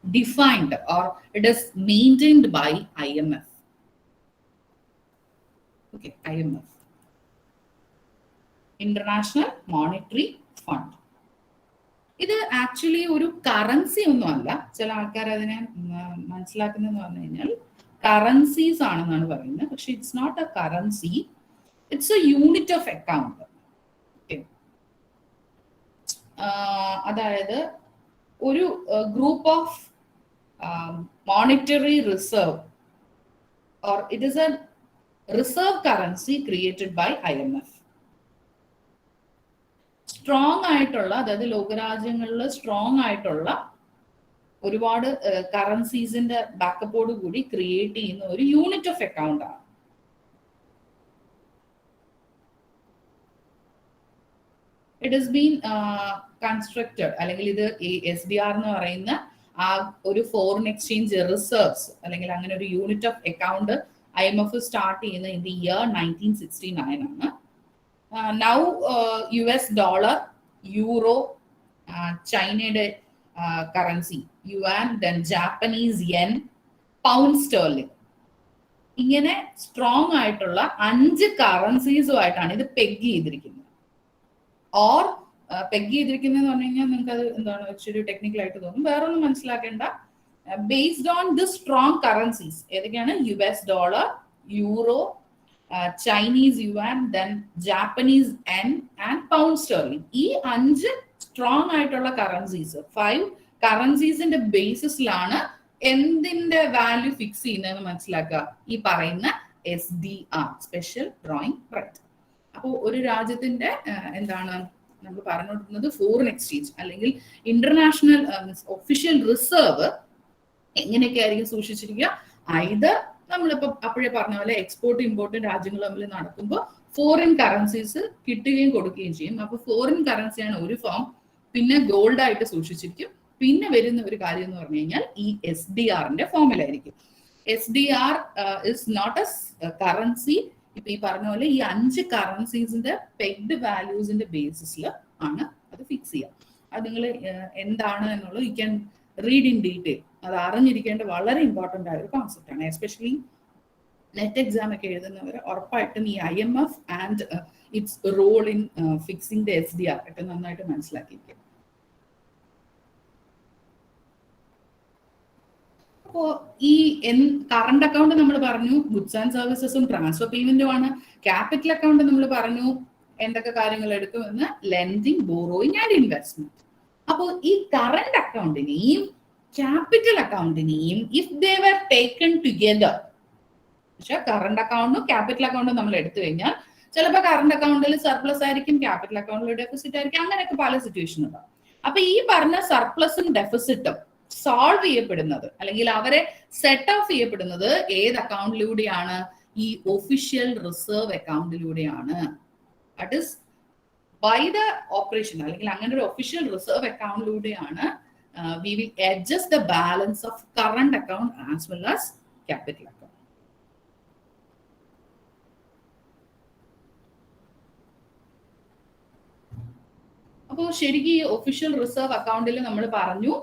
defined or it is maintained by IMF. Okay, IMF, International Monetary Fund. ഇത് actually ഒരു currency ഒന്നും അല്ല. ചില ആൾക്കാർ അതിനെ മനസ്സിലാക്കുന്നതെന്ന് പറഞ്ഞു കഴിഞ്ഞാൽ കറൻസീസ് ആണെന്നാണ് പറയുന്നത്. പക്ഷെ it's not a currency, it's a unit of account. അതായത് ഒരു group of monetary reserve or it is a reserve currency created by IMF. Strong ആയിട്ടുള്ള, അതായത് ലോകരാജ്യങ്ങളിൽ സ്ട്രോങ് ആയിട്ടുള്ള ഒരുപാട് കറൻസീസിന്റെ ബാക്കപ്പോട് കൂടി ക്രിയേറ്റ് ചെയ്യുന്ന ഒരു യൂണിറ്റ് ഓഫ് അക്കൗണ്ട് ആണ്. ഇറ്റ് ഇസ് ബീൻ കൺസ്ട്രക്റ്റഡ്, അല്ലെങ്കിൽ ഇത് SDR എന്ന് പറയുന്ന ആ ഒരു ഫോറിൻ എക്സ്ചേഞ്ച് റിസർവ്സ് അല്ലെങ്കിൽ അങ്ങനെ ഒരു unit of account IMF start ചെയ്യുന്ന ഇൻ ദി ഇയർ 1969 ആണ്. നൗ US ഡോളർ, യൂറോ, ചൈനയുടെ currency yuan, then Japanese yen, pound sterling, ഇങ്ങനെ സ്ട്രോങ് ആയിട്ടുള്ള 5 കറൻസീസുമായിട്ടാണ് ഇത് പെഗ് ചെയ്തിരിക്കുന്നത്. ഓർ പെഗ് ചെയ്തിരിക്കുന്നതെന്ന് പറഞ്ഞു കഴിഞ്ഞാൽ നിങ്ങൾക്ക് അത് എന്താണ് ഇച്ചിരി ടെക്നിക്കൽ ആയിട്ട് തോന്നും. വേറെ ഒന്നും മനസ്സിലാക്കേണ്ട. Based on the strong currencies ഏതൊക്കെയാണ്? US dollar, euro, Chinese yuan, then Japanese yen and pound sterling. ഈ 5 സ്ട്രോങ് ആയിട്ടുള്ള കറൻസീസ്, 5 കറൻസീസിന്റെ ബേസിസിലാണ് എന്തിന്റെ വാല്യൂ ഫിക്സ് ചെയ്യുന്നതെന്ന് മനസ്സിലാക്കുക. ഈ പറയുന്ന SDR, സ്പെഷ്യൽ ഡ്രോയിങ് റൈറ്റ്. അപ്പോൾ ഒരു രാജ്യത്തിന്റെ എന്താണ് നമ്മൾ പറഞ്ഞുകൊണ്ടിരുന്നത്, ഫോറിൻ എക്സ്ചേഞ്ച് അല്ലെങ്കിൽ ഇന്റർനാഷണൽ ഒഫീഷ്യൽ റിസർവ് എങ്ങനെയൊക്കെ ആയിരിക്കും സൂക്ഷിച്ചിരിക്കുക? ഐദർ നമ്മളിപ്പോ അപ്പോഴേ പറഞ്ഞ പോലെ എക്സ്പോർട്ട് ഇമ്പോർട്ടും രാജ്യങ്ങൾ തമ്മിൽ നടക്കുമ്പോൾ ഫോറിൻ കറൻസീസ് കിട്ടുകയും കൊടുക്കുകയും ചെയ്യും. അപ്പൊ ഫോറിൻ കറൻസിയാണ് ഒരു ഫോം, പിന്നെ ഗോൾഡ് ആയിട്ട് സൂക്ഷിച്ചിരിക്കും. പിന്നെ വരുന്ന ഒരു കാര്യം എന്ന് പറഞ്ഞു കഴിഞ്ഞാൽ ഈ SDRന്റെ ഫോമിലായിരിക്കും. SDR is not a currency, ഇപ്പൊ ഈ പറഞ്ഞ പോലെ ഈ 5 കറൻസീസിന്റെ പെഗ്ഡ് വാല്യൂസിന്റെ ബേസിസിൽ ആണ് അത് ഫിക്സ് ചെയ്യുക. അത് നിങ്ങൾ എന്താണ് എന്നുള്ളത് you can read in detail. അത് അറിഞ്ഞിരിക്കേണ്ട വളരെ ഇമ്പോർട്ടൻ്റ് ആയ ഒരു കോൺസെപ്റ്റ് ആണ്. എസ്പെഷ്യലി നെറ്റ് എക്സാം ഒക്കെ എഴുതുന്നവർ ഉറപ്പായിട്ടും ഈ IMF and its role in fixing the SDR ഒക്കെ നന്നായിട്ട് മനസ്സിലാക്കിയിരിക്കും. അപ്പോ ഈ കറണ്ട് അക്കൗണ്ട് നമ്മൾ പറഞ്ഞു ഗുഡ്സ് ആൻഡ് സർവീസസും ട്രാൻസ്ഫർ പേയ്മെന്റും ആണ്. ക്യാപിറ്റൽ അക്കൗണ്ട് നമ്മൾ പറഞ്ഞു എന്തൊക്കെ കാര്യങ്ങൾ എടുക്കുമെന്ന്, ലെൻഡിങ്, ബോറോയിങ് ആൻഡ് ഇൻവെസ്റ്റ്മെന്റ്. അപ്പോൾ ഈ കറണ്ട് അക്കൗണ്ടിനെയും ക്യാപിറ്റൽ അക്കൗണ്ടിനെയും if they were taken together, പക്ഷെ കറണ്ട് അക്കൗണ്ടും ക്യാപിറ്റൽ അക്കൗണ്ടും നമ്മൾ എടുത്തു കഴിഞ്ഞാൽ ചിലപ്പോൾ കറണ്ട് അക്കൗണ്ടിൽ സർപ്ലസ് ആയിരിക്കും, ക്യാപിറ്റൽ അക്കൗണ്ടിൽ ഡെഫിസിറ്റ് ആയിരിക്കും, അങ്ങനെയൊക്കെ പല സിറ്റുവേഷൻ ഉണ്ടാവും. അപ്പൊ ഈ പറഞ്ഞ സർപ്ലസും ഡെഫിസിറ്റും സോൾവ് ചെയ്യപ്പെടുന്നത് അല്ലെങ്കിൽ അവരെ സെറ്റ് ഓഫ് ചെയ്യപ്പെടുന്നത് ഏത് അക്കൗണ്ടിലൂടെയാണ്? ഈ ഒഫീഷ്യൽ റിസർവ് അക്കൗണ്ടിലൂടെയാണ്. That is by the operation അല്ലെങ്കിൽ അങ്ങനെ ഒരു ഒഫീഷ്യൽ റിസർവ് അക്കൗണ്ടിലൂടെയാണ് we will adjust the balance of current account as well as capital account. അപ്പോൾ ശരിക്കും ഈ ഒഫീഷ്യൽ റിസർവ് അക്കൗണ്ടിൽ നമ്മൾ പറഞ്ഞു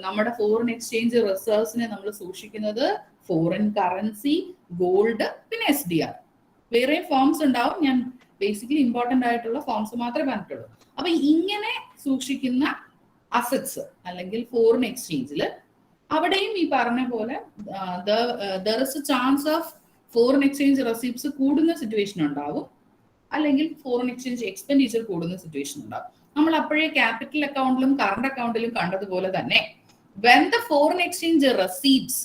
നമ്മുടെ ഫോറിൻ എക്സ്ചേഞ്ച് റിസർവ്സിനെ നമ്മൾ സൂക്ഷിക്കുന്നത് ഫോറിൻ കറൻസി, ഗോൾഡ്, പിന്നെ SDR. വേറെ ഫോംസ് ഉണ്ടാവും, ഞാൻ ബേസിക്കലി ഇമ്പോർട്ടൻ്റ് ആയിട്ടുള്ള ഫോംസ് മാത്രമേ പറഞ്ഞിട്ടുള്ളൂ. അപ്പൊ ഇങ്ങനെ സൂക്ഷിക്കുന്ന അസറ്റ്സ് അല്ലെങ്കിൽ ഫോറിൻ എക്സ്ചേഞ്ചിൽ അവിടെയും ഈ പറഞ്ഞ പോലെ there is A chance of foreign exchange receipts കൂടുന്ന സിറ്റുവേഷൻ ഉണ്ടാവും, അല്ലെങ്കിൽ ഫോറിൻ എക്സ്ചേഞ്ച് എക്സ്പെൻഡിച്ചർ കൂടുന്ന സിറ്റുവേഷൻ ഉണ്ടാവും. നമ്മൾ അപ്പോഴേ ക്യാപിറ്റൽ അക്കൗണ്ടിലും കറണ്ട് അക്കൗണ്ടിലും കണ്ടതുപോലെ തന്നെ when the foreign exchange receipts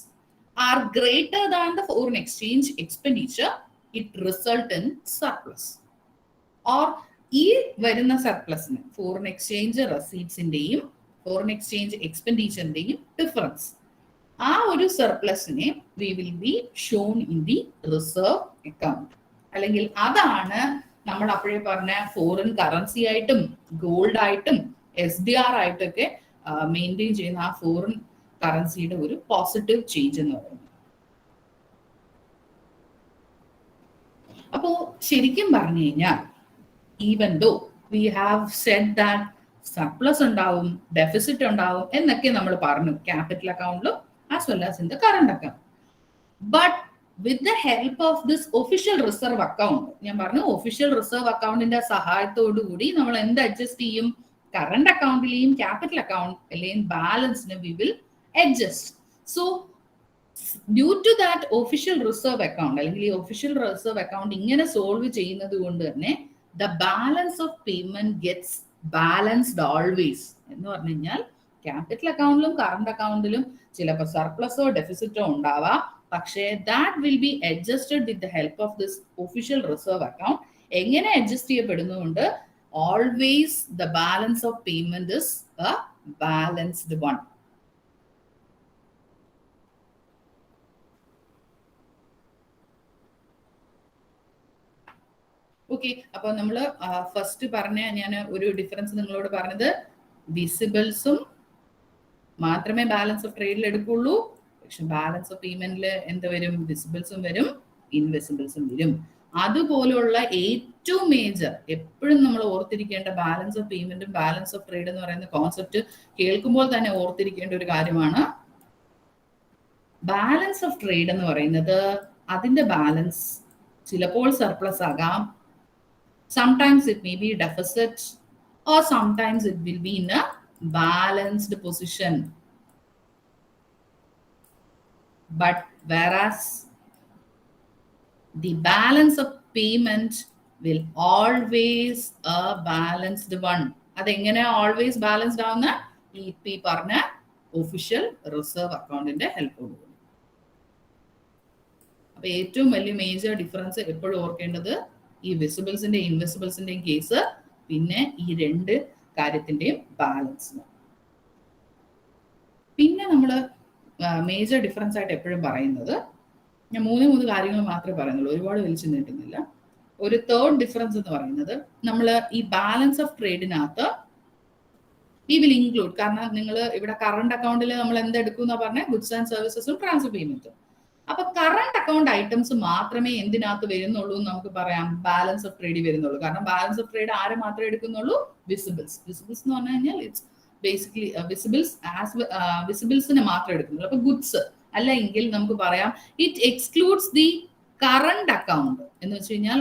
are greater than the foreign exchange expenditure, it result in surplus. Or ഈ വരുന്ന സർപ്ലസിന് ഫോറിൻ എക്സ്ചേഞ്ച് റെസീപ്റ്റ്സിന്റെയും ഫോറിൻ എക്സ്ചേഞ്ച് എക്സ്പെൻഡിച്ചറിന്റെയും ഡിഫറൻസ്, ആ ഒരു സർപ്ലസിനെ we will be shown in the reserve account. അല്ലെങ്കിൽ അതാണ് നമ്മൾ അപ്പോഴേ പറഞ്ഞ ഫോറിൻ കറൻസി ആയിട്ടും ഗോൾഡ് ആയിട്ടും SDR ആയിട്ടൊക്കെ മെയിൻറ്റെയിൻ ചെയ്യുന്ന ആ ഫോറിൻ കറൻസിയുടെ ഒരു പോസിറ്റീവ് ചേഞ്ച് എന്ന് പറയുന്നത്. അപ്പോ ശരിക്കും പറഞ്ഞു കഴിഞ്ഞാൽ even though we have said that surplus ഉണ്ടാവും, ഡെഫിസിറ്റ് ഉണ്ടാവും എന്നൊക്കെ നമ്മൾ പറഞ്ഞു ക്യാപിറ്റൽ അക്കൗണ്ടിലും as well as in the current account. But with the help of this official reserve account, ഞാൻ പറഞ്ഞു ഒഫീഷ്യൽ റിസർവ് അക്കൗണ്ടിന്റെ സഹായത്തോടു കൂടി നമ്മൾ എന്ത് അഡ്ജസ്റ്റ് ചെയ്യും? കറണ്ട് അക്കൗണ്ടിലെയും ക്യാപിറ്റൽ അക്കൗണ്ടിലെയും ബാലൻസിനെ we will adjust. So due to that official reserve account അല്ലെങ്കിൽ ഈ ഒഫീഷ്യൽ റിസർവ് അക്കൗണ്ട് ഇങ്ങനെ സോൾവ് ചെയ്യുന്നത് കൊണ്ട് തന്നെ the balance of payment gets balanced always. എന്ന് പറഞ്ഞു കഴിഞ്ഞാൽ ക്യാപിറ്റൽ അക്കൗണ്ടിലും കറണ്ട് അക്കൗണ്ടിലും ചിലപ്പോൾ സർപ്ലസോ ഡെഫിസിറ്റോ ഉണ്ടാവാം, പക്ഷേ that will be adjusted with the help of this official reserve account. എങ്ങനെ അഡ്ജസ്റ്റ് ചെയ്യപ്പെടുന്നുണ്ട്? Always the balance of payment is a balanced one. Okay, അപ്പൊ നമ്മൾ ഫസ്റ്റ് പറഞ്ഞ ഞാൻ ഒരു ഡിഫറൻസ് നിങ്ങളോട് പറഞ്ഞത് വിസിബിൾസും മാത്രമേ ബാലൻസ് ഓഫ് ട്രേഡിൽ എടുക്കുള്ളൂ. പക്ഷെ ബാലൻസ് ഓഫ് പേയ്മെന്റിൽ എന്ത് വരും? വിസിബിൾസും വരും, ഇൻവിസിബിൾസും വരും. അതുപോലുള്ള ഏറ്റവും മേജർ എപ്പോഴും നമ്മൾ ഓർത്തിരിക്കേണ്ട ബാലൻസ് ഓഫ് പേയ്മെന്റും ബാലൻസ് ഓഫ് ട്രേഡ് എന്ന് പറയുന്ന കോൺസെപ്റ്റ് കേൾക്കുമ്പോൾ തന്നെ ഓർത്തിരിക്കേണ്ട ഒരു കാര്യമാണ്. ബാലൻസ് ഓഫ് ട്രേഡ് എന്ന് പറയുന്നത് അതിന്റെ ബാലൻസ് ചിലപ്പോൾ സർപ്ലസ് ആകാം, sometimes it may be deficit, or sometimes it will be in a balanced position. But whereas the balance of payment will always a balanced one. അതെങ്ങനെ always balanced ആവുന്ന? ഈ പറഞ്ഞ official reserve അക്കൗണ്ടിന്റെ ഹെൽപ്പോടുകൂടി. അപ്പൊ ഏറ്റവും വലിയ മേജർ ഡിഫറൻസ് എപ്പോഴും ഓർക്കേണ്ടത് ഈ വിസിബിൾസിന്റെയും ഇൻവിസിബിൾസിന്റെയും കേസ്, പിന്നെ ഈ രണ്ട് കാര്യത്തിന്റെയും ബാലൻസ്. പിന്നെ നമ്മൾ മേജർ ഡിഫറൻസ് ആയിട്ട് എപ്പോഴും പറയുന്നത്, ഞാൻ മൂന്ന് കാര്യങ്ങൾ മാത്രമേ പറയുന്നുള്ളൂ, ഒരുപാട് വലിച്ചു നീട്ടുന്നില്ല. ഒരു തേർഡ് ഡിഫറൻസ് എന്ന് പറയുന്നത് നമ്മൾ ഈ ബാലൻസ് ഓഫ് ട്രേഡിനകത്ത് വി വിൽ ഇൻക്ലൂഡ്, കാരണം നിങ്ങൾ ഇവിടെ കറണ്ട് അക്കൗണ്ടിൽ നമ്മൾ എന്തെടുക്കും എന്നാ പറഞ്ഞാൽ ഗുഡ്സ് ആൻഡ് സർവീസസും ട്രാൻസ്ഫർ പേയ്മെന്റും. അപ്പൊ കറണ്ട് അക്കൗണ്ട് ഐറ്റംസ് മാത്രമേ എന്തിനകത്ത് വരുന്നുള്ളൂ എന്ന് നമുക്ക് പറയാം, ബാലൻസ് ഓഫ് ട്രേഡ് വരുന്നുള്ളൂ. കാരണം ബാലൻസ് ഓഫ് ട്രേഡ് ആരെ മാത്രമേ എടുക്കുന്നുള്ളൂ? വിസിബിൾസ്. വിസിബിൾസ് എന്ന് പറഞ്ഞു കഴിഞ്ഞാൽ ഇറ്റ്സ് ബേസിക്കലി വിസിബിൾസിനെ മാത്രമേ എടുക്കുന്നുള്ളൂ. അപ്പൊ ഗുഡ്സ് അല്ല എങ്കിൽ നമുക്ക് പറയാം it excludes the current account എന്ന് വെച്ച് കഴിഞ്ഞാൽ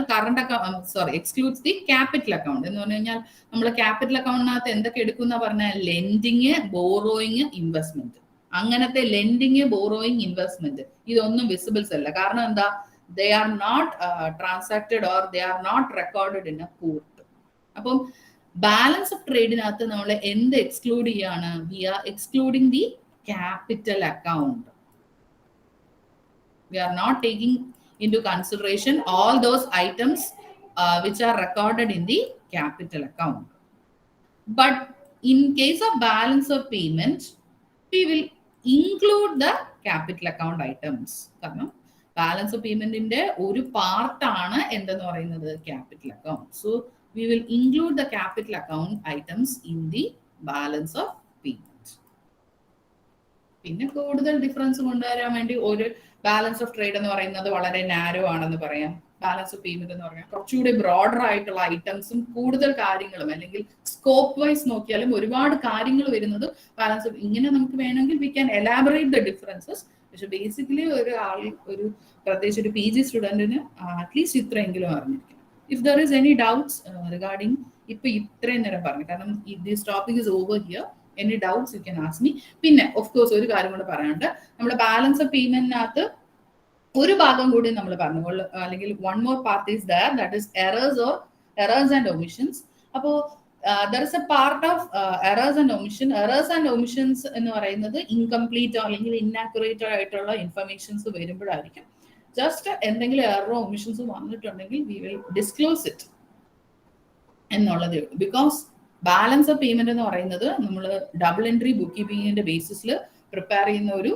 എക്സ്ക്ലൂഡ്സ് ദി ക്യാപിറ്റൽ അക്കൗണ്ട് എന്ന് പറഞ്ഞു കഴിഞ്ഞാൽ നമ്മൾ ക്യാപിറ്റൽ അക്കൗണ്ടിനകത്ത് എന്തൊക്കെ എടുക്കുന്ന പറഞ്ഞാൽ ലെൻഡിങ്, ബോറോയിങ്, ഇൻവെസ്റ്റ്മെന്റ്. അങ്ങനത്തെ ലെൻഡിങ്, ബോറോയിങ്, ഇൻവെസ്റ്റ്മെന്റ് ഇതൊന്നും വിസിബിൾസ് അല്ല. കാരണം എന്താ? They are not transacted or they are not recorded in a court. അപ്പം ബാലൻസ് ഓഫ് ട്രേഡിനകത്ത് നമ്മൾ എന്ത് എക്സ്ക്ലൂഡ് ചെയ്യാണ്? We are excluding the capital account. We are not taking into consideration all those items which are recorded in the capital account. But in case of balance of payment, we will include the capital account items. കാരണം balance of payment ന്റെ ഒരു പാർട്ടാണ് എന്തെന്ന് പറയുന്നത്? capital account. So we will include the capital account items in the balance of payment. പിന്നെ കൂടുതൽ difference കൊണ്ടുവരാൻ വേണ്ടി ഒരു ബാലൻസ് ഓഫ് ട്രേഡ് എന്ന് പറയുന്നത് വളരെ നാരോ ആണെന്ന് പറയാം. ബാലൻസ് ഓഫ് പേയ്മെന്റ് എന്ന് പറഞ്ഞാൽ കുറച്ചുകൂടി ബ്രോഡർ ആയിട്ടുള്ള ഐറ്റംസും കൂടുതൽ കാര്യങ്ങളും, അല്ലെങ്കിൽ സ്കോപ്പ് വൈസ് നോക്കിയാലും ഒരുപാട് കാര്യങ്ങൾ വരുന്നത് ബാലൻസ് ഓഫ്. ഇങ്ങനെ നമുക്ക് വേണമെങ്കിൽ we can elaborate the differences. പക്ഷെ ബേസിക്കലി ഒരു പ്രത്യേകിച്ച് ഒരു PG സ്റ്റുഡന്റിന് അറ്റ്ലീസ്റ്റ് ഇത്രയെങ്കിലും അറിഞ്ഞിരിക്കണം. If there is any doubts regarding ഇപ്പൊ ഇത്രയും നേരം പറഞ്ഞു, കാരണം this topic is over here. Any doubts you can ask me. പിന്നെ ഓഫ് കോഴ്സ് ഒരു കാര്യം കൂടെ പറയാനുണ്ട്. നമ്മുടെ ബാലൻസ് ഓഫ് പേയ്മെന്റിനകത്ത് ഒരു ഭാഗം കൂടി നമ്മൾ പറഞ്ഞു, അല്ലെങ്കിൽ one more part is there, that is errors and omissions. അപ്പോൾ there is a part of errors and omission. Errors and omissions എന്ന് പറയുന്നത് ഇൻകംപ്ലീറ്റോ അല്ലെങ്കിൽ ഇന്നാക്യുറേറ്റോ ആയിട്ടുള്ള ഇൻഫർമേഷൻസ് വരുമ്പോഴായിരിക്കും. ജസ്റ്റ് എന്തെങ്കിലും എററോ ഒമിഷൻസ് വന്നിട്ടുണ്ടെങ്കിൽ വി വിൽ ഡിസ്ക്ലോസ് ഇറ്റ് എന്നുള്ളതേ ഉള്ളൂ. ബിക്കോസ് ബാലൻസ് ഓഫ് പേയ്മെന്റ് എന്ന് പറയുന്നത് നമ്മൾ ഡബിൾ എൻട്രി ബുക്ക് കീപ്പിംഗിന്റെ ബേസിസിൽ പ്രിപ്പയർ ചെയ്യുന്ന ഒരു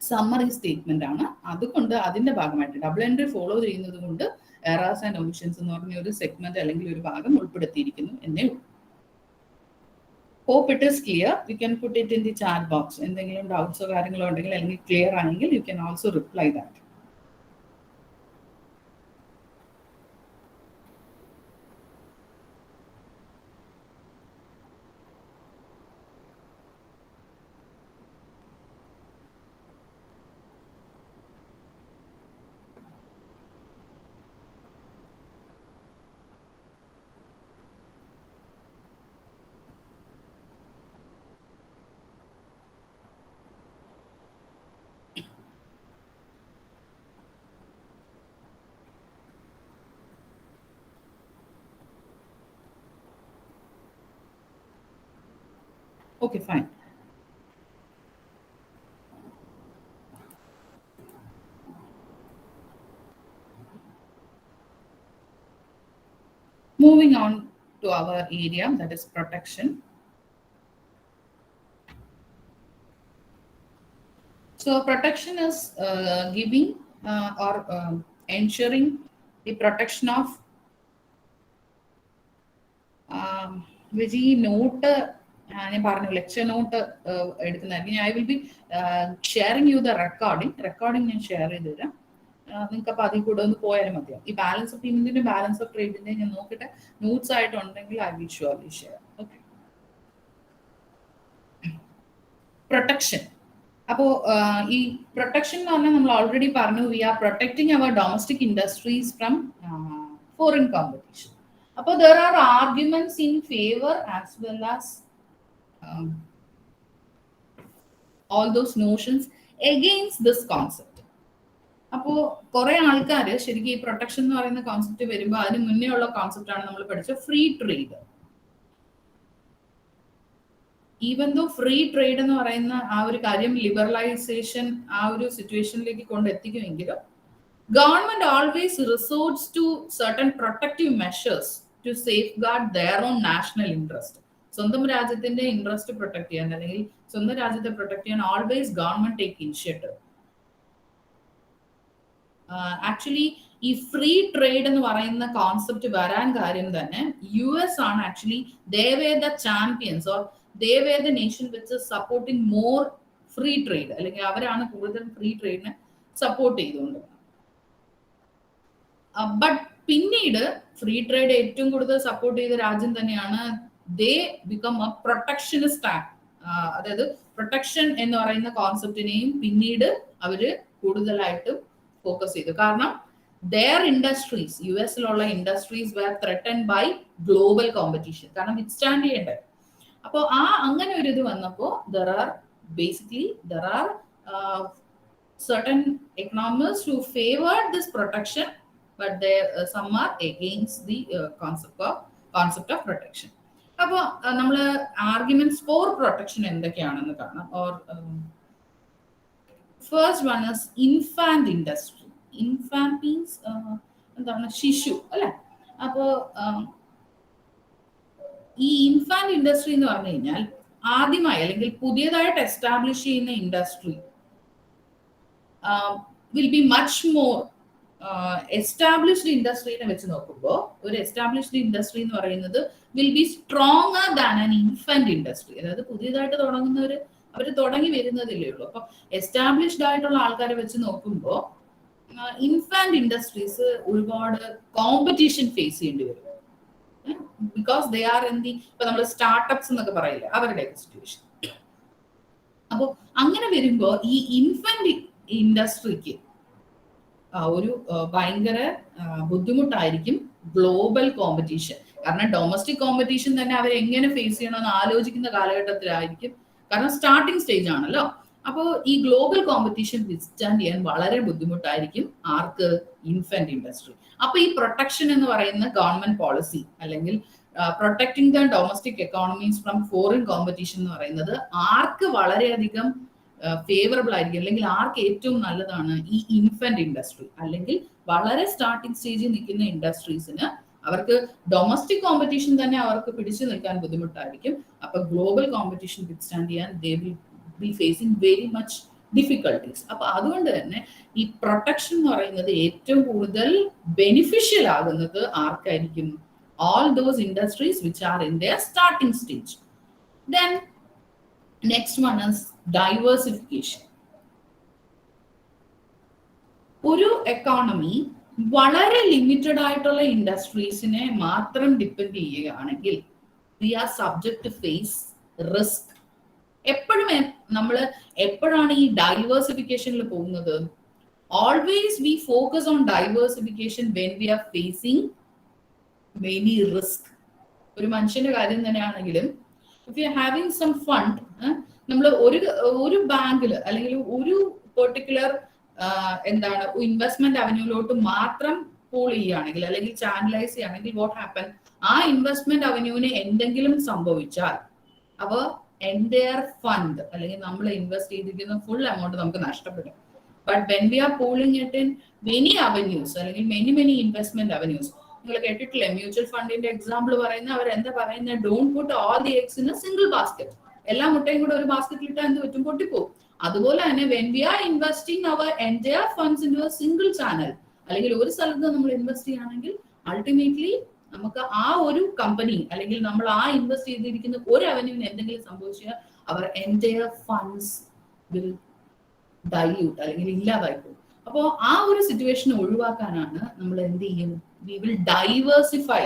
സമ്മറി സ്റ്റേറ്റ്മെന്റ് ആണ്. അതുകൊണ്ട് അതിന്റെ ഭാഗമായിട്ട് ഡബിൾ എൻട്രി ഫോളോ ചെയ്യുന്നത് കൊണ്ട് എറേഴ്സ് ആൻഡ് ഒമിഷൻസ് എന്ന് പറഞ്ഞ ഒരു സെഗ്മെന്റ് അല്ലെങ്കിൽ ഒരു ഭാഗം ഉൾപ്പെടുത്തിയിരിക്കുന്നു എന്നേ ഉള്ളൂ. Hope it is clear. You can put it in the chat box. എന്തെങ്കിലും ഡൗട്ട്സോ കാര്യങ്ങളോ ഉണ്ടെങ്കിൽ അല്ലെങ്കിൽ ക്ലിയർ ആണെങ്കിൽ you can also reply that. Okay, fine. Moving on to our area, that is protection. So protection is giving or ensuring the protection of which note. ഞാൻ പറഞ്ഞു lecture not എടുക്കുന്നതായിരിക്കും. I will B sharing you the recording ഞാൻ share ചെയ്ത് തരാം. നിങ്ങൾക്ക് അപ്പോൾ അതിൽ കൂടെ ഒന്ന് പോയാലും മതിയാവും. ഈ ബാലൻസ് ഓഫ് പേയ്മെന്റിന്റെ ബാലൻസ് ഓഫ് ട്രേഡിന്റെ ഞാൻ നോക്കിയിട്ട് നോട്ട്സ് ആയിട്ടുണ്ടെങ്കിൽ I will surely share. Okay, protection. അപ്പോൾ ഈ പ്രൊട്ടക്ഷൻ എന്ന് പറഞ്ഞാൽ നമ്മൾ ഓൾറെഡി പറഞ്ഞു, we are protecting our domestic industries from foreign competition. അപ്പോൾ there are arguments in favour as well as all those notions against this concept. അപ്പോൾ കുറെ ആൾക്കാർ ശരിക്കും ഈ പ്രൊട്ടക്ഷൻ എന്ന് പറയുന്ന കോൺസെപ്റ്റ് വരുമ്പോൾ അതിന് മുന്നേ ഉള്ള കോൺസെപ്റ്റ് ആണ് നമ്മൾ പഠിച്ച free trade. Even though free trade എന്ന് പറയുന്ന ആ ഒരു കാര്യം ലിബറലൈസേഷൻ ആ ഒരു സിറ്റുവേഷനിലേക്ക് കൊണ്ടെത്തിക്കുമെങ്കിലും government always resorts to certain protective measures to safeguard their own national interest. സ്വന്തം രാജ്യത്തിന്റെ ഇൻട്രസ്റ്റ് പ്രൊട്ടക്ട് ചെയ്യാൻ അല്ലെങ്കിൽ സ്വന്തം രാജ്യത്തെ പ്രൊട്ടക്ട് ചെയ്യാൻ always government take initiative. Actually ഈ ഫ്രീ ട്രേഡ് എന്ന് പറയുന്ന കോൺസെപ്റ്റ് വരാൻ കാര്യം തന്നെ US ആണ്. Actually they were the champions or they were the nation which is supporting more free trade, അല്ലെങ്കിൽ അവരാണ് കൂടുതൽ ഫ്രീ ട്രേഡിനെ സപ്പോർട്ട് ചെയ്തുകൊണ്ട്. ബട്ട് പിന്നീട് ഫ്രീ ട്രേഡ് ഏറ്റവും കൂടുതൽ സപ്പോർട്ട് ചെയ്ത രാജ്യം തന്നെയാണ്. They become a protectionist act. അതായത് പ്രൊട്ടക്ഷൻ എന്ന് പറയുന്ന കോൺസെപ്റ്റിനെയും പിന്നീട് അവര് കൂടുതലായിട്ടും ഫോക്കസ് ചെയ്തു. കാരണം their industries, യുഎസിലുള്ള industries were threatened by global competition. കാരണം വിത്ത്സ്റ്റാൻഡ് ചെയ്യണ്ടേ. അപ്പോൾ അങ്ങനെ ഒരു ഇത് വന്നപ്പോൾ there are certain economists who favored this protection, but there some are against the concept of protection. അപ്പോൾ നമ്മൾ ആർഗ്യുമെന്റ്സ് ഫോർ പ്രൊട്ടക്ഷൻ എന്തൊക്കെയാണെന്ന് കാണാം. Or first one is infant industry. Infant means എന്താണ്, ശിശു അല്ലെ. അപ്പോൾ ഈ ഇൻഫാന്റ് ഇൻഡസ്ട്രി എന്ന് പറഞ്ഞു കഴിഞ്ഞാൽ ആദ്യമായി അല്ലെങ്കിൽ പുതിയതായിട്ട് എസ്റ്റാബ്ലിഷ് ചെയ്യുന്ന industry will be much more established ഇൻഡസ്ട്രീനെ വെച്ച് നോക്കുമ്പോൾ ഒരു എസ്റ്റാബ്ലിഷ്ഡ് ഇൻഡസ്ട്രി എന്ന് പറയുന്നത് will be stronger than an infant industry. അതായത് പുതിയതായിട്ട് തുടങ്ങുന്നവര് അവർ തുടങ്ങി വരുന്നതല്ലേ ഉള്ളൂ. അപ്പൊ എസ്റ്റാബ്ലിഷ്ഡ് ആയിട്ടുള്ള ആൾക്കാരെ വെച്ച് നോക്കുമ്പോൾ ഇൻഫാന്റ് ഇൻഡസ്ട്രീസ് ഒരുപാട് കോമ്പറ്റീഷൻ ഫേസ് ചെയ്യേണ്ടി വരും. Because they are in the, ഇപ്പൊ നമ്മൾ സ്റ്റാർട്ടപ്സ് എന്നൊക്കെ പറയില്ലേ, അവരുടെയൊക്കെ സിറ്റുവേഷൻ. അപ്പോൾ അങ്ങനെ വരുമ്പോ ഈ ഇൻഫന്റ് ഇൻഡസ്ട്രിക്ക് ഒരു ഭയങ്കര ബുദ്ധിമുട്ടായിരിക്കും ഗ്ലോബൽ കോമ്പറ്റീഷൻ. കാരണം ഡൊമസ്റ്റിക് കോമ്പറ്റീഷൻ തന്നെ അവർ എങ്ങനെ ഫേസ് ചെയ്യണമെന്ന് ആലോചിക്കുന്ന കാലഘട്ടത്തിലായിരിക്കും. കാരണം സ്റ്റാർട്ടിങ് സ്റ്റേജ് ആണല്ലോ. അപ്പോൾ ഈ ഗ്ലോബൽ കോമ്പറ്റീഷൻ വിത്ത്സ്റ്റാൻഡ് ചെയ്യാൻ വളരെ ബുദ്ധിമുട്ടായിരിക്കും ആർക്ക്, ഇൻഫന്റ് ഇൻഡസ്ട്രി. അപ്പൊ ഈ പ്രൊട്ടക്ഷൻ എന്ന് പറയുന്ന ഗവൺമെന്റ് പോളിസി അല്ലെങ്കിൽ protecting the domestic economies from foreign competition എന്ന് പറയുന്നത് ആർക്ക് വളരെയധികം ഫേവറബിൾ ആയിരിക്കും, അല്ലെങ്കിൽ ആർക്ക് ഏറ്റവും നല്ലതാണ്, ഈ ഇൻഫന്റ് ഇൻഡസ്ട്രി അല്ലെങ്കിൽ വളരെ സ്റ്റാർട്ടിംഗ് സ്റ്റേജിൽ നിൽക്കുന്ന ഇൻഡസ്ട്രീസിന് അവർക്ക് ഡൊമസ്റ്റിക് കോമ്പറ്റീഷൻ തന്നെ അവർക്ക് പിടിച്ചു നിൽക്കാൻ ബുദ്ധിമുട്ടായിരിക്കും. അപ്പൊ ഗ്ലോബൽ കോമ്പറ്റീഷൻ വിത്ത്സ്റ്റാൻഡ് ചെയ്യാൻ ദേ will B phasing very much difficulties. അപ്പൊ അതുകൊണ്ട് തന്നെ ഈ പ്രൊട്ടക്ഷൻ എന്ന് പറയുന്നത് ഏറ്റവും കൂടുതൽ ബെനിഫിഷ്യൽ ആകുന്നത് ആർക്കായിരിക്കും, all those industries which are in their starting stage. Then next one is diversification. ഒരു എക്കോണമി വളരെ ലിമിറ്റഡ് ആയിട്ടുള്ള ഇൻഡസ്ട്രീസിനെ മാത്രം ഡിപ്പെൻഡ് ചെയ്യുകയാണെങ്കിൽ we are subject to face risk. എപ്പോഴും നമ്മൾ എപ്പോഴാണ് ഈ ഡൈവേഴ്സിഫിക്കേഷനിൽ പോകുന്നത്? Always we focus on diversification when we are facing many risk. ഒരു മനുഷ്യന്റെ കാര്യം തന്നെയാണെങ്കിലും if you having some fund, നമ്മൾ ഒരു ബാങ്കിൽ അല്ലെങ്കിൽ ഒരു പെർട്ടിക്കുലർ എന്താണ് ഇൻവെസ്റ്റ്മെന്റ് അവന്യൂലോട്ട് മാത്രം പൂൾ ചെയ്യുകയാണെങ്കിൽ അല്ലെങ്കിൽ ചാനലൈസ് ചെയ്യുകയാണെങ്കിൽ വാട്ട് ഹാപ്പൻ, ആ ഇൻവെസ്റ്റ്മെന്റ് അവന്യൂവിന് എന്തെങ്കിലും സംഭവിച്ചാൽ അവ എൻറ്റയർ ഫണ്ട് അല്ലെങ്കിൽ നമ്മൾ ഇൻവെസ്റ്റ് ചെയ്തിരിക്കുന്ന ഫുൾ എമൗണ്ട് നമുക്ക് നഷ്ടപ്പെടും. But when we are pooling it in many avenues അല്ലെങ്കിൽ മെനി ഇൻവെസ്റ്റ്മെന്റ് അവന്യൂസ്, നിങ്ങൾ കേട്ടിട്ടില്ലേ മ്യൂച്വൽ ഫണ്ടിന്റെ എക്സാമ്പിൾ പറയുന്ന അവർ എന്താ പറയുന്നത്, don't put all the eggs in a single basket. എല്ലാ മുട്ടയും കൂടെ ഒരു ബാസ്കറ്റിൽ ഇട്ടാൽ എന്ത് പറ്റും, പൊട്ടിപ്പോകും. അതുപോലെ തന്നെ when we are investing our entire funds in a single channel അല്ലെങ്കിൽ ഒരു സ്ഥലത്ത് നമ്മൾ ഇൻവെസ്റ്റ് ചെയ്യുകയാണെങ്കിൽ അൾട്ടിമേറ്റ്ലി നമുക്ക് ആ ഒരു കമ്പനി അല്ലെങ്കിൽ നമ്മൾ ആ ഇൻവെസ്റ്റ് ചെയ്തിരിക്കുന്ന ഒരു അവന്യൂവിന് എന്തെങ്കിലും സംഭവിച്ചാൽ അവർ എൻറ്റയർ ഫണ്ട്സ് വിൽ ഡൈല്യൂട്ട് അല്ലെങ്കിൽ ഇല്ലാതായി പോകും. അപ്പോൾ ആ ഒരു സിറ്റുവേഷൻ ഒഴിവാക്കാനാണ് നമ്മൾ എന്ത് ചെയ്യും, we will diversify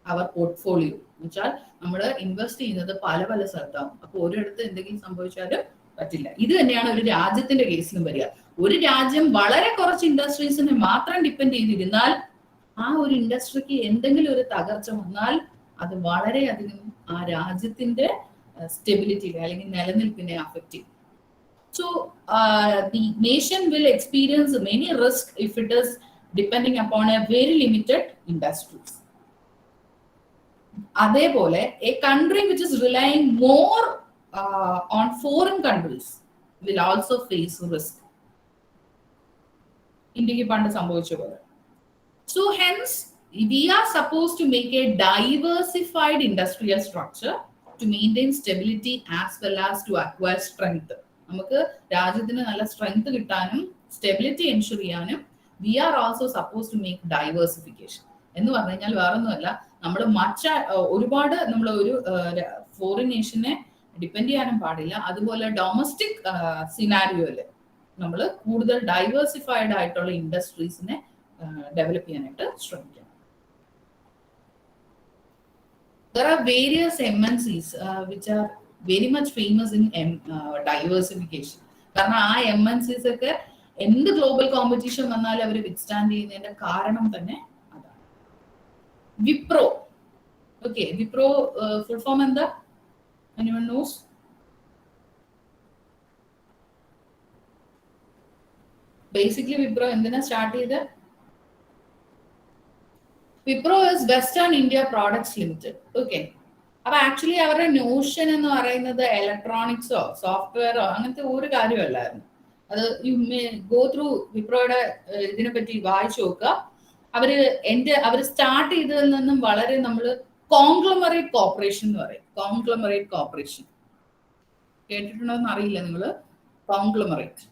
our portfolio. എന്ന് വെച്ചാൽ നമ്മൾ ഇൻവെസ്റ്റ് ചെയ്യുന്നത് പല സ്ഥലത്താവും. അപ്പോൾ ഒരിടത്ത് എന്തെങ്കിലും സംഭവിച്ചാലും പറ്റില്ല. ഇത് തന്നെയാണ് ഒരു രാജ്യത്തിന്റെ കേസിലും വരിക. ഒരു രാജ്യം വളരെ കുറച്ച് ഇൻഡസ്ട്രീസിനെ മാത്രം ഡിപ്പെൻഡ് ചെയ്തിരുന്നാൽ ആ ഒരു ഇൻഡസ്ട്രിക്ക് എന്തെങ്കിലും ഒരു തകർച്ച വന്നാൽ അത് വളരെയധികം ആ രാജ്യത്തിന്റെ സ്റ്റെബിലിറ്റി അല്ലെങ്കിൽ നിലനിൽപ്പിനെ അഫക്റ്റ് ചെയ്യും. So the nation will experience many risks if it is depending upon a very limited industries. അതേപോലെ a country which is relying more on foreign countries will also face risk. ഇന്ത്യക്ക് പണ്ട് സംഭവിച്ച പോലെ. So hence we are supposed to make a diversified industrial structure to maintain stability as well as to acquire strength. നമുക്ക് രാജ്യത്തിന് നല്ല strength കിട്ടാനും stability ensure ചെയ്യാനും we are also suppose to make diversification. എന്ന് പറഞ്ഞു കഴിഞ്ഞാൽ വേറൊന്നുമല്ല, നമ്മൾ ഒരുപാട് നമ്മൾ ഒരു ഫോറിൻ നേഷനെ ഡിപ്പെൻഡ് ചെയ്യാനും പാടില്ല. അതുപോലെ ഡൊമസ്റ്റിക് സിനാരിയോയില് നമ്മൾ കൂടുതൽ ഡൈവേഴ്സിഫൈഡ് ആയിട്ടുള്ള ഇൻഡസ്ട്രീസിനെ ഡെവലപ്പ് ചെയ്യാനായിട്ട് ശ്രമിക്കണം. There are various MNCs which are very much famous in diversification. കാരണം ആ MNCs ഒക്കെ എന്ത് ഗ്ലോബൽ കോമ്പറ്റീഷൻ വന്നാലും അവർ വിത്ത്സ്റ്റാൻഡ് ചെയ്യുന്നതിന്റെ കാരണം തന്നെ അതാണ്. Wipro, okay, Wipro full form എന്താ? anyone knows? ബേസിക്കലി വിപ്രോ എന്തിനാ സ്റ്റാർട്ട് ചെയ്ത്? Wipro is western India products limited. Okay, അപ്പൊ ആക്ച്വലി അവരുടെ നോഷൻ എന്ന് പറയുന്നത് ഇലക്ട്രോണിക്സോ സോഫ്റ്റ്വെയറോ അങ്ങനത്തെ ഒരു കാര്യമല്ലായിരുന്നു. അത് യു മേ ഗോ ത്രൂ വിപ്രോയുടെ ഇതിനെ പറ്റി വായിച്ചു നോക്കുക. അവര് സ്റ്റാർട്ട് ചെയ്തതിൽ നിന്നും വളരെ നമ്മൾ കോൺഗ്ലമറേറ്റ് കോർപ്പറേഷൻ എന്ന് പറയും. കോൺഗ്ലമറേറ്റ് കോർപ്പറേഷൻ കേട്ടിട്ടുണ്ടോ എന്ന് അറിയില്ല നിങ്ങള്. കോൺഗ്ലമറേറ്റ്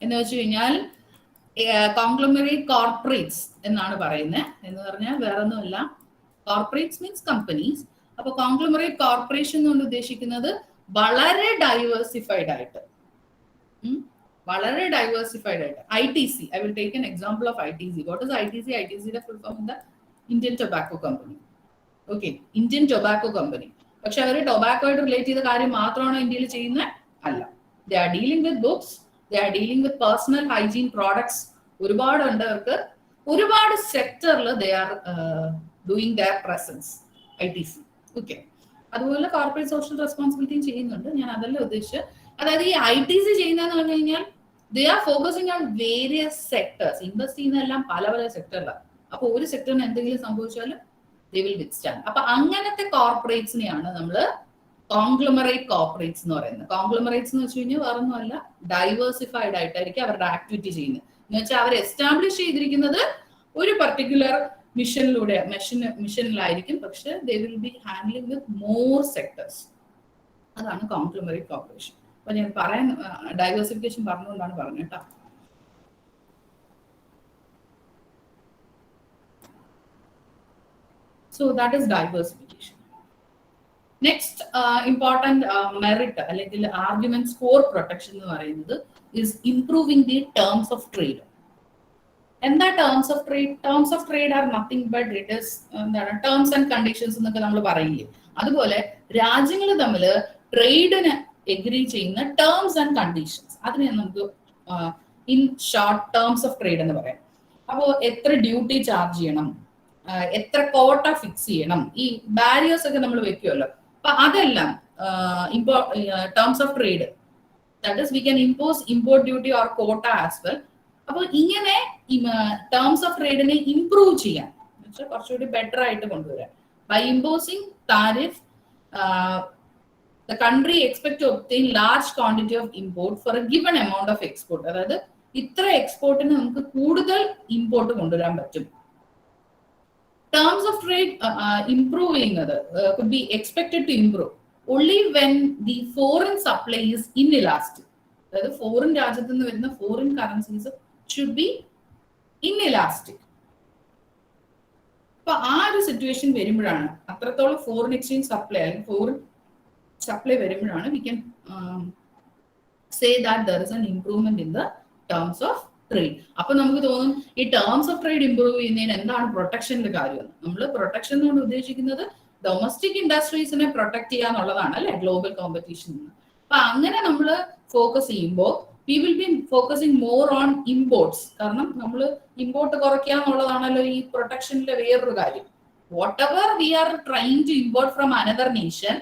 എന്ന് വെച്ച് കഴിഞ്ഞാൽ കോൺഗ്ലമറേറ്റ് കോർപ്പറേറ്റ്സ് എന്നാണ് പറയുന്നത്. എന്ന് പറഞ്ഞാൽ വേറെ ഒന്നുമല്ല, കോർപ്പറേറ്റ്സ് മീൻസ് കമ്പനീസ്. അപ്പൊ കോൺഗ്ലമറേറ്റ് കോർപ്പറേഷൻ എന്നുകൊണ്ട് ഉദ്ദേശിക്കുന്നത് വളരെ ഡൈവേഴ്സിഫൈഡ് ആയിട്ട്, വളരെ ഡൈവേഴ്സിഫൈഡ് ആയിട്ട്. ITC, I will take an example of ITC. What is ITC? ITCയുടെ ഫുൾ ഫോം എന്താ? Indian tobacco company. Okay, Indian tobacco company. പക്ഷെ അവർ ടൊബാക്കോ ആയിട്ട് റിലേറ്റ് ചെയ്ത കാര്യം മാത്രമാണോ ഇന്ത്യയിൽ ചെയ്യുന്നത്? അല്ല. They are dealing with books, they are dealing with personal hygiene products. ഒരുപാടുണ്ട് അവർക്ക്. ഒരുപാട് സെക്ടറിൽ they are doing their presence. ITC. Okay, അതുപോലെ കോർപ്പറേറ്റ് സോഷ്യൽ റെസ്പോൺസിബിലിറ്റിയും ചെയ്യുന്നുണ്ട്. ഞാൻ അതല്ല ഉദ്ദേശിച്ചത്. അതായത് ഈ ITC ചെയ്യുന്നതെന്ന് പറഞ്ഞു കഴിഞ്ഞാൽ they are focusing on various sectors. Invest ചെയ്യുന്നതെല്ലാം പല പല സെക്ടറിലാണ്. അപ്പൊ ഒരു സെക്ടറിന് എന്തെങ്കിലും സംഭവിച്ചാലും they will withstand. അപ്പൊ അങ്ങനത്തെ കോർപ്പറേറ്റ്സിനെയാണ് നമ്മൾ കോൺഗ്ലമറേറ്റ് കോർപ്പറേറ്റ്സ് എന്ന് പറയുന്നത്. കോൺഗ്ലമറേറ്റ്സ് എന്ന് വെച്ച് കഴിഞ്ഞാൽ വേറൊന്നുമല്ല, ഡൈവേഴ്സിഫൈഡ് ആയിട്ടായിരിക്കും അവരുടെ ആക്ടിവിറ്റി ചെയ്യുന്നത്. എന്ന് വെച്ചാൽ അവർ എസ്റ്റാബ്ലിഷ് ചെയ്തിരിക്കുന്നത് ഒരു പർട്ടിക്കുലർ മിഷനിലായിരിക്കും, പക്ഷെ ദേ will B handling with more sectors. അതാണ് കോൺഗ്ലമറേറ്റ് കോർപ്പറേഷൻ. അപ്പൊ ഞാൻ പറയാൻ ഡൈവേഴ്സിഫിക്കേഷൻ പറഞ്ഞുകൊണ്ടാണ് പറഞ്ഞത് കേട്ടോ. So that is diversification. Next important merit അല്ലെങ്കിൽ arguments for protection എന്ന് പറയുന്നത് is improving the terms of trade. എന്താ terms of trade? Terms of trade are nothing but it is എന്താണ് terms and conditions എന്നൊക്കെ നമ്മൾ പറയില്ലേ. അതുപോലെ രാജ്യങ്ങൾ തമ്മിൽ ട്രേഡിന് എഗ്രി ചെയ്യുന്ന ടേംസ് ആൻഡ് കണ്ടീഷൻസ്, അതിനെ നമുക്ക് in short terms of trade എന്ന് പറയാം. അപ്പോൾ എത്ര ഡ്യൂട്ടി ചാർജ് ചെയ്യണം, എത്ര കോട്ട ഫിക്സ് ചെയ്യണം, ഈ ബാരിയേഴ്സ് ഒക്കെ നമ്മൾ വെക്കുമല്ലോ. അപ്പൊ അതെല്ലാം terms of trade, that is we can impose import duty or കോട്ട ആസ് വെൽ. അപ്പോൾ ഇങ്ങനെ ടേംസ് ഓഫ് ട്രേഡിനെ ഇംപ്രൂവ് ചെയ്യാൻ കുറച്ചുകൂടി ബെറ്റർ ആയിട്ട് കൊണ്ടുവരാൻ by imposing tariff, the country expect to obtain large quantity of import for a given amount of export. അതായത് ഇത്ര എക്സ്പോർട്ടിന് നമുക്ക് കൂടുതൽ ഇമ്പോർട്ട് കൊണ്ടുവരാൻ പറ്റും. Terms of trade improve ചെയ്യുന്നത് could be expected to improve only when the foreign supply is inelastic. അതായത് foreign രാജ്യത്ത് നിന്ന് വരുന്ന foreign currencies should be inelastic. അപ്പൊ ആ ഒരു സിറ്റുവേഷൻ വരുമ്പോഴാണ്, അത്രത്തോളം ഫോറിൻ എക്സ്ചേഞ്ച് സപ്ലൈ അല്ലെങ്കിൽ ഫോറിൻ സപ്ലൈ വരുമ്പോഴാണ് we can say that there is an improvement in the terms of trade. അപ്പൊ നമുക്ക് തോന്നും ഈ ടേംസ് ഓഫ് ട്രേഡ് ഇംപ്രൂവ് ചെയ്യുന്നതിന് എന്താണ് പ്രൊട്ടക്ഷന്റെ കാര്യം? നമ്മൾ പ്രൊട്ടക്ഷൻ കൊണ്ട് ഉദ്ദേശിക്കുന്നത് ഡൊമസ്റ്റിക് ഇൻഡസ്ട്രീസിനെ പ്രൊട്ടക്ട് ചെയ്യാന്നുള്ളതാണ് അല്ലെ, ഗ്ലോബൽ കോമ്പറ്റീഷൻ. അപ്പൊ അങ്ങനെ നമ്മൾ ഫോക്കസ് ചെയ്യുമ്പോൾ we will be focusing more on imports. കാരണം നമ്മൾ ഇമ്പോർട്ട് കുറയ്ക്കുക എന്നുള്ളതാണല്ലോ ഈ പ്രൊട്ടക്ഷനിലെ വേറൊരു കാര്യം. Whatever we are trying to import from another nation,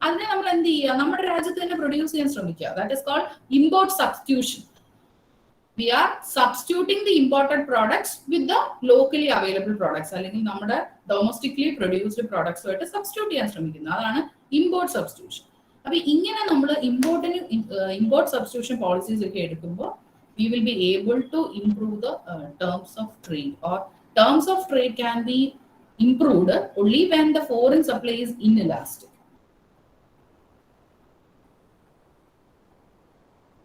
അതിനെ നമ്മൾ എന്ത് ചെയ്യുക, നമ്മുടെ രാജ്യത്ത് തന്നെ പ്രൊഡ്യൂസ് ചെയ്യാൻ ശ്രമിക്കുക. That is called import substitution. We are substituting the imported products with the locally available products, അല്ലെങ്കിൽ നമ്മുടെ ഡൊമസ്റ്റിക്കലി പ്രൊഡ്യൂസ്ഡ് പ്രോഡക്ട്സ് ആയിട്ട് സബ്സ്റ്റിറ്റ്യൂട്ട് ചെയ്യാൻ ശ്രമിക്കുന്നത്. അതാണ് ഇമ്പോർട്ട് സബ്സ്റ്റിറ്റ്യൂഷൻ. അപ്പൊ ഇങ്ങനെ നമ്മൾ ഇമ്പോർട്ട് സബ്സ്റ്റിറ്റ്യൂഷൻ പോളിസീസ് ഒക്കെ എടുക്കുമ്പോൾ we will be able to improve the terms of trade, or terms of trade can be improved only when the foreign supply is inelastic.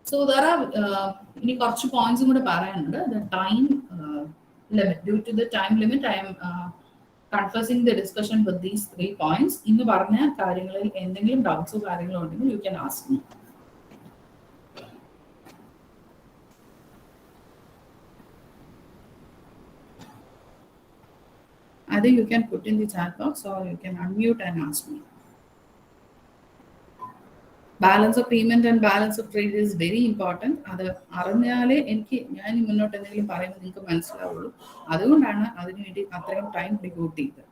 So there are ഇനി കുറച്ച് പോയിന്റ്സും കൂടെ പറയാനുണ്ട്. The time limit, due to the time limit I am confusing the discussion with these 3 points. ഇന്ന് പറഞ്ഞ കാര്യങ്ങളിൽ എന്തെങ്കിലും ഡൗട്ട്സോ കാര്യങ്ങളോ ഉണ്ടെങ്കിൽ you can ask me. Either you can put in the chat box or you can unmute and ask me. Balance of payment and balance of trade is very important. അത് അറിഞ്ഞാലേ ഞാൻ മുന്നോട്ട് എന്തെങ്കിലും പറയുമ്പോൾ നിങ്ങൾക്ക് മനസ്സിലാവുള്ളൂ. അതുകൊണ്ടാണ് അതിനുവേണ്ടി അത്രയും ടൈം ഡിവോട്ട് ചെയ്തത്.